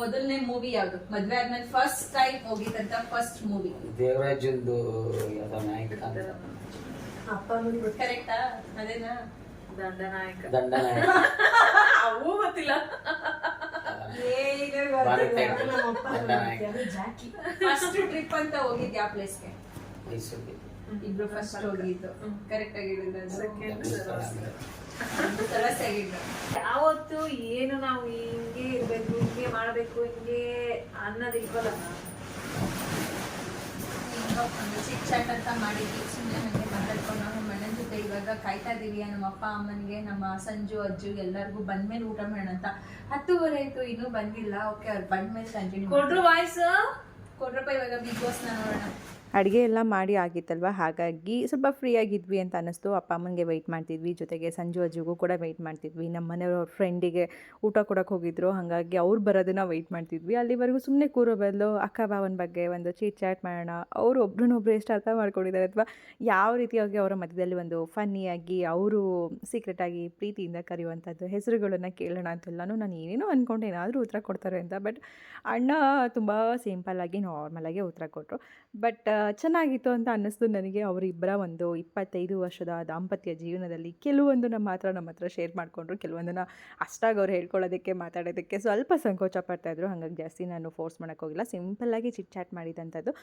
[SPEAKER 1] ಮೊದಲನೇ ಮೂವಿ ಯಾವ್ದು? ಮದ್ವೆ ಆದ್ಮೇಲೆ ಫಸ್ಟ್ ಟೈಮ್ ಹೋಗಿದಂತ ಫಸ್ಟ್ ಮೂವಿ
[SPEAKER 3] ದೇವರಾಜಂದು ಯಾವ್ದೋ ನಾಯಕ
[SPEAKER 1] ಅಪ್ಪ ಕರೆಕ್ಟಾ? ಅದೇನಾ?
[SPEAKER 3] ದಂಡನಾಯಕ
[SPEAKER 2] ಅವು ಗೊತ್ತಿಲ್ಲ.
[SPEAKER 1] ಫಸ್ಟ್ ಟ್ರಿಪ್ ಅಂತ ಹೋಗಿದ್ ಯಾವ ಪ್ಲೇಸ್ಗೆ?
[SPEAKER 3] ಮೈಸೂರಿಗೆ
[SPEAKER 1] ಇಬ್ರು ಫಸ್ಟ್ ಹೋಗಿದ್ದು ಕರೆಕ್ಟ್ ಆಗಿ
[SPEAKER 2] ಯಾವತ್ತು ಏನು ನಾವು ಹಿಂಗೆ ಇರ್ಬೇಕು, ಹಿಂಗೆ ಮಾಡ್ಬೇಕು, ಹಿಂಗೆ ಅನ್ನೋದು ಇಲ್ವಲ್ಲ.
[SPEAKER 1] ಚಿಟ್ ಚಾಟ್ ಅಂತ ಮಾಡಿದ್ವಿ, ಸುಮ್ಮನೆ ಹಂಗೆ ಮಾತಾಡ್ಕೊಂಡು ನಮ್ಮ ಅಣ್ಣನ ಜೊತೆ ಇವಾಗ ಕಾಯ್ತಾ ಇದೀವಿ ನಮ್ಮ ಅಪ್ಪ ಅಮ್ಮನಿಗೆ, ನಮ್ಮ ಸಂಜು ಅಜ್ಜು ಎಲ್ಲರಿಗೂ ಬಂದ್ಮೇಲೆ ಊಟ ಮಾಡೋಣ ಅಂತ. 10:30 ಆಯ್ತು, ಇನ್ನೂ ಬಂದಿಲ್ಲ. ಓಕೆ, ಅವ್ರು ಬಂದ್ಮೇಲೆ ಕಂಟಿನ್ಯೂ
[SPEAKER 2] ಕೊಡ್ರು ವಾಯ್ಸ್
[SPEAKER 1] ಕೊಡ್ರಪ್ಪ. ಇವಾಗ ಬಿಗ್ ಬಾಸ್ನ ನೋಡೋಣ.
[SPEAKER 5] ಅಡುಗೆ ಎಲ್ಲ ಮಾಡಿ ಆಗಿತ್ತಲ್ವ, ಹಾಗಾಗಿ ಸ್ವಲ್ಪ ಫ್ರೀ ಆಗಿದ್ವಿ ಅಂತ ಅನ್ನಿಸ್ತು. ಅಪ್ಪ ಅಮ್ಮನಿಗೆ ವೆಯ್ಟ್ ಮಾಡ್ತಿದ್ವಿ, ಜೊತೆಗೆ ಸಂಜು ಅಜ್ಜಿಗೂ ಕೂಡ ವೆಯ್ಟ್ ಮಾಡ್ತಿದ್ವಿ. ನಮ್ಮ ಮನೆಯವ್ರ ಫ್ರೆಂಡಿಗೆ ಊಟ ಕೊಡೋಕೆ ಹೋಗಿದ್ರು, ಹಾಗಾಗಿ ಅವ್ರು ಬರೋದನ್ನು ವೆಯ್ಟ್ ಮಾಡ್ತಿದ್ವಿ. ಅಲ್ಲಿವರೆಗೂ ಸುಮ್ಮನೆ ಕೂರೋ ಬದಲು ಅಕ್ಕ ಭಾವನ ಬಗ್ಗೆ ಒಂದು ಚೀಟ್ ಚಾಟ್ ಮಾಡೋಣ. ಅವರು ಒಬ್ರನ್ನೊಬ್ರು ಎಷ್ಟು ಅರ್ಥ ಮಾಡ್ಕೊಂಡಿದ್ದಾರೆ ಅಥವಾ ಯಾವ ರೀತಿಯಾಗಿ ಅವರ ಮಧ್ಯದಲ್ಲಿ ಒಂದು ಫನ್ನಿಯಾಗಿ ಅವರು ಸೀಕ್ರೆಟಾಗಿ ಪ್ರೀತಿಯಿಂದ ಕರೆಯುವಂಥದ್ದು ಹೆಸರುಗಳನ್ನು ಕೇಳೋಣ ಅಂತೆಲ್ಲನೂ ನಾನು ಏನೇನೋ ಅಂದ್ಕೊಂಡು ಏನಾದರೂ ಉತ್ತರ ಕೊಡ್ತಾರೆ ಅಂತ. ಬಟ್ ಅಣ್ಣ ತುಂಬ ಸಿಂಪಲ್ಲಾಗಿ ನಾರ್ಮಲಾಗಿ ಉತ್ತರ ಕೊಟ್ಟರು. ಬಟ್ ಚೆನ್ನಾಗಿತ್ತು ಅಂತ ಅನ್ನಿಸ್ತು ನನಗೆ. ಅವರಿಬ್ಬರ ಒಂದು 25 ವರ್ಷದ ದಾಂಪತ್ಯ ಜೀವನದಲ್ಲಿ ಕೆಲವೊಂದನ್ನು ಮಾತ್ರ ನಮ್ಮ ಹತ್ರ ಶೇರ್ ಮಾಡಿಕೊಂಡ್ರು, ಕೆಲವೊಂದನ್ನು ಅಷ್ಟಾಗಿ ಅವ್ರು ಹೇಳ್ಕೊಳ್ಳೋದಕ್ಕೆ ಮಾತಾಡೋದಕ್ಕೆ ಸ್ವಲ್ಪ ಸಂಕೋಚ ಪಡ್ತಾಯಿದ್ರು. ಹಾಗಾಗಿ ಜಾಸ್ತಿ ನಾನು ಫೋರ್ಸ್ ಮಾಡೋಕ್ಕೋಗಿಲ್ಲ, ಸಿಂಪಲ್ಲಾಗಿ ಚಿಟ್ ಚಾಟ್ ಮಾಡಿದಂಥದ್ದು.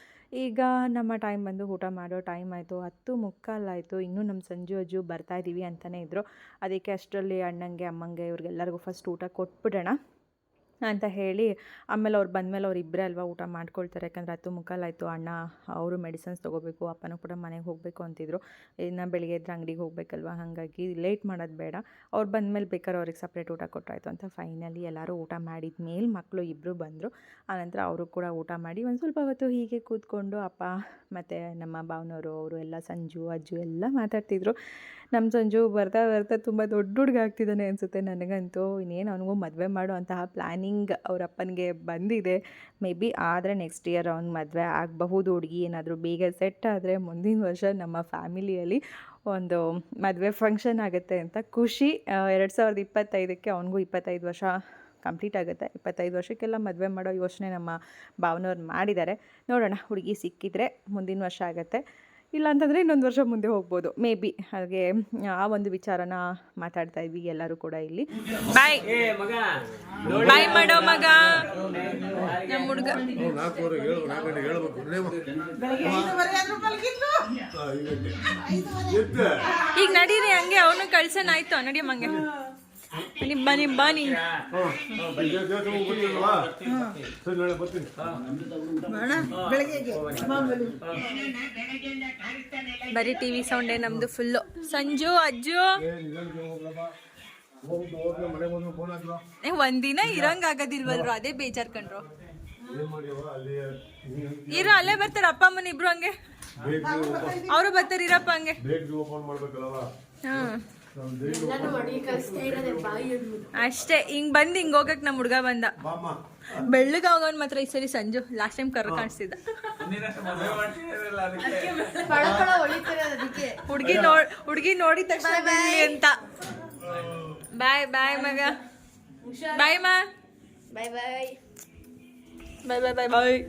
[SPEAKER 5] ಈಗ ನಮ್ಮ ಟೈಮ್ ಬಂದು ಊಟ ಮಾಡೋ ಟೈಮ್ ಆಯಿತು, 10:45 ಆಯಿತು. ಇನ್ನೂ ನಮ್ಮ ಸಂಜು ಅಜ್ಜು ಬರ್ತಾಯಿದ್ದೀವಿ ಅಂತಲೇ ಇದ್ದರು. ಅದಕ್ಕೆ ಅಷ್ಟರಲ್ಲಿ ಅಣ್ಣಂಗೆ ಅಮ್ಮಂಗೆ ಇವ್ರಿಗೆಲ್ಲರಿಗೂ ಫಸ್ಟ್ ಊಟ ಕೊಟ್ಬಿಡೋಣ ಅಂತ ಹೇಳಿ, ಆಮೇಲೆ ಅವ್ರು ಬಂದಮೇಲೆ ಅವ್ರು ಇಬ್ಬರೇ ಅಲ್ವಾ ಊಟ ಮಾಡ್ಕೊಳ್ತಾರೆ. ಯಾಕಂದರೆ 10:45 ಆಯಿತು. ಅಣ್ಣ ಅವರು ಮೆಡಿಸನ್ಸ್ ತೊಗೋಬೇಕು, ಅಪ್ಪನೂ ಕೂಡ ಮನೆಗೆ ಹೋಗಬೇಕು ಅಂತಿದ್ರು. ಇನ್ನು ಬೆಳಿಗ್ಗೆ ಎದ್ದು ಅಂಗಡಿಗೆ ಹೋಗಬೇಕಲ್ವ, ಹಾಗಾಗಿ ಲೇಟ್ ಮಾಡೋದು ಬೇಡ, ಅವ್ರು ಬಂದಮೇಲೆ ಬೇಕಾದ್ರೆ ಅವ್ರಿಗೆ ಸಪ್ರೇಟ್ ಊಟ ಕೊಟ್ಟಾಯಿತು ಅಂತ ಫೈನಲಿ ಎಲ್ಲರೂ ಊಟ ಮಾಡಿದ ಮೇಲೆ ಮಕ್ಕಳು ಇಬ್ಬರು ಬಂದರು. ಆನಂತರ ಅವರು ಕೂಡ ಊಟ ಮಾಡಿ ಒಂದು ಸ್ವಲ್ಪ ಹೊತ್ತು ಹೀಗೆ ಕೂತ್ಕೊಂಡು ಅಪ್ಪ ಮತ್ತು ನಮ್ಮ ಭಾವನವರು ಅವರು ಎಲ್ಲ ಸಂಜು ಅಜ್ಜು ಎಲ್ಲ ಮಾತಾಡ್ತಿದ್ರು. ನಮ್ಮ ಸಂಜು ಬರ್ತಾ ಬರ್ತಾ ತುಂಬ ದೊಡ್ಡ ಹುಡುಗ ಆಗ್ತಿದ್ದಾನೆ ಅನಿಸುತ್ತೆ ನನಗಂತೂ. ಇನ್ನೇನು ಅವನಿಗೂ ಮದುವೆ ಮಾಡೋ ಅಂತಹ ಪ್ಲ್ಯಾನಿಂಗ್ ಅವ್ರ ಅಪ್ಪನಿಗೆ ಬಂದಿದೆ. ಮೇ ಬಿ ಆದರೆ ನೆಕ್ಸ್ಟ್ ಇಯರ್ ಅವ್ನಿಗೆ ಮದುವೆ ಆಗಬಹುದು. ಹುಡುಗಿ ಏನಾದರೂ ಬೇಗ ಸೆಟ್ ಆದರೆ ಮುಂದಿನ ವರ್ಷ ನಮ್ಮ ಫ್ಯಾಮಿಲಿಯಲ್ಲಿ ಒಂದು ಮದುವೆ ಫಂಕ್ಷನ್ ಆಗುತ್ತೆ ಅಂತ ಖುಷಿ. 2025ಕ್ಕೆ ಅವನಿಗೂ 25 ವರ್ಷ ಕಂಪ್ಲೀಟ್ ಆಗುತ್ತೆ. 25 ವರ್ಷಕ್ಕೆಲ್ಲ ಮದುವೆ ಮಾಡೋ ಯೋಚನೆ ನಮ್ಮ ಭಾವನವ್ರು ಮಾಡಿದ್ದಾರೆ. ನೋಡೋಣ, ಹುಡುಗಿ ಸಿಕ್ಕಿದ್ರೆ ಮುಂದಿನ ವರ್ಷ ಆಗುತ್ತೆ, ಇಲ್ಲಾಂತಂದರೆ ಇನ್ನೊಂದು ವರ್ಷ ಮುಂದೆ ಹೋಗ್ಬೋದು ಮೇ ಬಿ. ಹಾಗೆ ಆ ಒಂದು ವಿಚಾರನ ಮಾತಾಡ್ತಾ ಇದ್ವಿ ಎಲ್ಲರೂ ಕೂಡ ಇಲ್ಲಿ.
[SPEAKER 1] ಬಾಯ್ ಬಾಯ್ ಮಾಡೋ ಮಗ ನಮ್ಮ ಹುಡುಗ. ಈಗ ನಡೀರಿ ಹಂಗೆ, ಅವನು ಕಳ್ಸೋಣ. ಆಯ್ತು ನಡಿ ಮಂಗೆ, ಬನ್ನಿ ಬನ್ನಿ. ಬರೀ ಟಿವಿ ಸೌಂಡೇ ನಮ್ದು ಫುಲ್ಲು. ಸಂಜು ಅಜ್ಜು ಒಂದಿನ ಇರಂಗ್ ಆಗೋದಿಲ್ವಲ್ರು, ಅದೇ ಬೇಜಾರ್ ಕಂಡ್ರು. ಇರೋ ಅಲ್ಲೇ ಬರ್ತಾರ ಅಪ್ಪ ಅಮ್ಮನ ಇಬ್ರು, ಹಂಗೆ ಅವರು ಬರ್ತಾರೆ, ಇರಪ್ಪ ಹಂಗೆ. ಅಷ್ಟೇ, ಹಿಂಗ್ ಬಂದ್ ಹಿಂಗ್ ಹೋಗಕ್ ನಮ್ ಹುಡ್ಗ ಬಂದ. ಬೆಳ್ಳಗ ಹೋಗೋನ್ ಮಾತ್ರ ಈ ಸರಿ ಸಂಜು. ಲಾಸ್ಟ್ ಟೈಮ್ ಕರ್ರ ಕಾಣಿಸ್ತಿದ್ದ. ಹುಡ್ಗಿ ನೋಡಿದ ತಕ್ಷಣ ಬೆಳ್ಳಿ ಅಂತ. ಬಾಯ್ ಬಾಯ್ ಮಗ, ಬಾಯ್ ಮಾ,
[SPEAKER 4] ಬಾಯ್ ಬಾಯ್
[SPEAKER 1] ಬಾಯ್ ಬಾಯ್ ಬಾಯ್ ಬಾಯ್.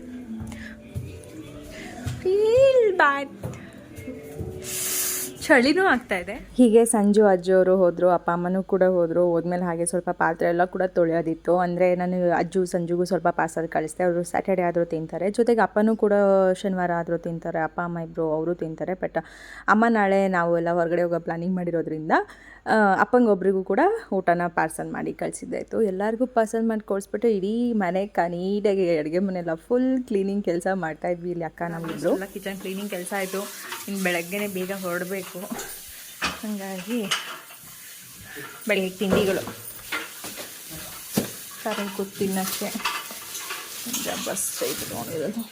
[SPEAKER 1] Feel bad. ಚಳಿನೂ ಆಗ್ತಾ ಇದೆ.
[SPEAKER 5] ಹೀಗೆ ಸಂಜು ಅಜ್ಜಿಯವರು ಹೋದರು, ಅಪ್ಪ ಅಮ್ಮನೂ ಕೂಡ ಹೋದರು. ಹೋದ್ಮೇಲೆ ಹಾಗೆ ಸ್ವಲ್ಪ ಪಾತ್ರೆ ಎಲ್ಲ ಕೂಡ ತೊಳೆಯೋದಿತ್ತು. ಅಂದರೆ ನಾನು ಅಜ್ಜು ಸಂಜುಗೂ ಸ್ವಲ್ಪ ಪಾರ್ಸಲ್ ಕಳಿಸ್ದೆ. ಅವರು ಸ್ಯಾಟರ್ಡೆ ಆದರೂ ತಿಂತಾರೆ, ಜೊತೆಗೆ ಅಪ್ಪನೂ ಕೂಡ ಶನಿವಾರ ಆದರೂ ತಿಂತಾರೆ. ಅಪ್ಪ ಅಮ್ಮ ಇಬ್ಬರು ಅವರು ತಿಂತಾರೆ. ಬಟ್ ಅಮ್ಮ ನಾಳೆ ನಾವು ಎಲ್ಲ ಹೊರಗಡೆ ಹೋಗೋ ಪ್ಲಾನಿಂಗ್ ಮಾಡಿರೋದ್ರಿಂದ ಅಪ್ಪಂಗೊಬ್ರಿಗೂ ಕೂಡ ಊಟನ ಪಾರ್ಸಲ್ ಮಾಡಿ ಕಳಿಸಿದ್ದಾಯಿತು. ಎಲ್ಲರಿಗೂ ಪಾರ್ಸಲ್ ಮಾಡಿ ಕೊಡಿಸ್ಬಿಟ್ಟು ಇಡೀ ಮನೆ ನೀಟಾಗಿ ಅಡುಗೆ ಮನೆಯೆಲ್ಲ ಫುಲ್ ಕ್ಲೀನಿಂಗ್ ಕೆಲಸ ಮಾಡ್ತಾಯಿದ್ವಿ ಇಲ್ಲಿ ಅಕ್ಕ ನಮ್ಮಿಬ್ರು. ಎಲ್ಲ ಕಿಚನ್ ಕ್ಲೀನಿಂಗ್ ಕೆಲಸ ಆಯಿತು. ಇನ್ನು ಬೆಳಗ್ಗೆನೇ ಬೇಗ ಹೊರಡಬೇಕು, ಹಾಗಾಗಿ ಬೆಳಗ್ಗೆ ತಿಂಡಿಗಳು ಸರಿ ಕೂತು ತಿನ್ನೋಕ್ಕೆ ಬಸ್ ಇಟ್ಕೊಂಡಿರೋದು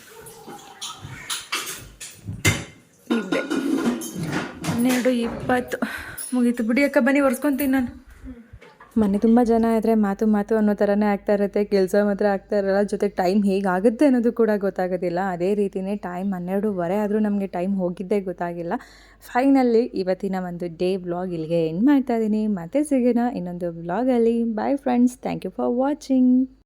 [SPEAKER 5] ಇದ್ದೆ. 12:20 ಮುಗೀತು. ಬಿಡಿ ಅಕ್ಕ, ಬನ್ನಿ ಒರೆಸ್ಕೊತೀನಿ ನಾನು. ಮನೆ ತುಂಬ ಜನ ಇದ್ದರೆ ಮಾತು ಮಾತು ಅನ್ನೋ ಥರನೇ ಆಗ್ತಾ ಇರುತ್ತೆ, ಕೆಲಸ ಮಾತ್ರ ಆಗ್ತಾ ಇರಲ್ಲ, ಜೊತೆಗೆ ಟೈಮ್ ಹೇಗಾಗುತ್ತೆ ಅನ್ನೋದು ಕೂಡ ಗೊತ್ತಾಗೋದಿಲ್ಲ. ಅದೇ ರೀತಿಯೇ ಟೈಮ್ 12:30 ಆದರೂ ನಮಗೆ ಟೈಮ್ ಹೋಗಿದ್ದೇ ಗೊತ್ತಾಗಿಲ್ಲ. ಫೈನಲಿ ಇವತ್ತಿನ ಒಂದು ಡೇ ವ್ಲಾಗ್ ಇಲ್ಲಿಗೆ ಎಂಡ್ ಮಾಡ್ತಾ ಇದ್ದೀನಿ. ಮತ್ತೆ ಸಿಗೋಣ ಇನ್ನೊಂದು ವ್ಲಾಗಲ್ಲಿ. Bye friends, thank you for watching.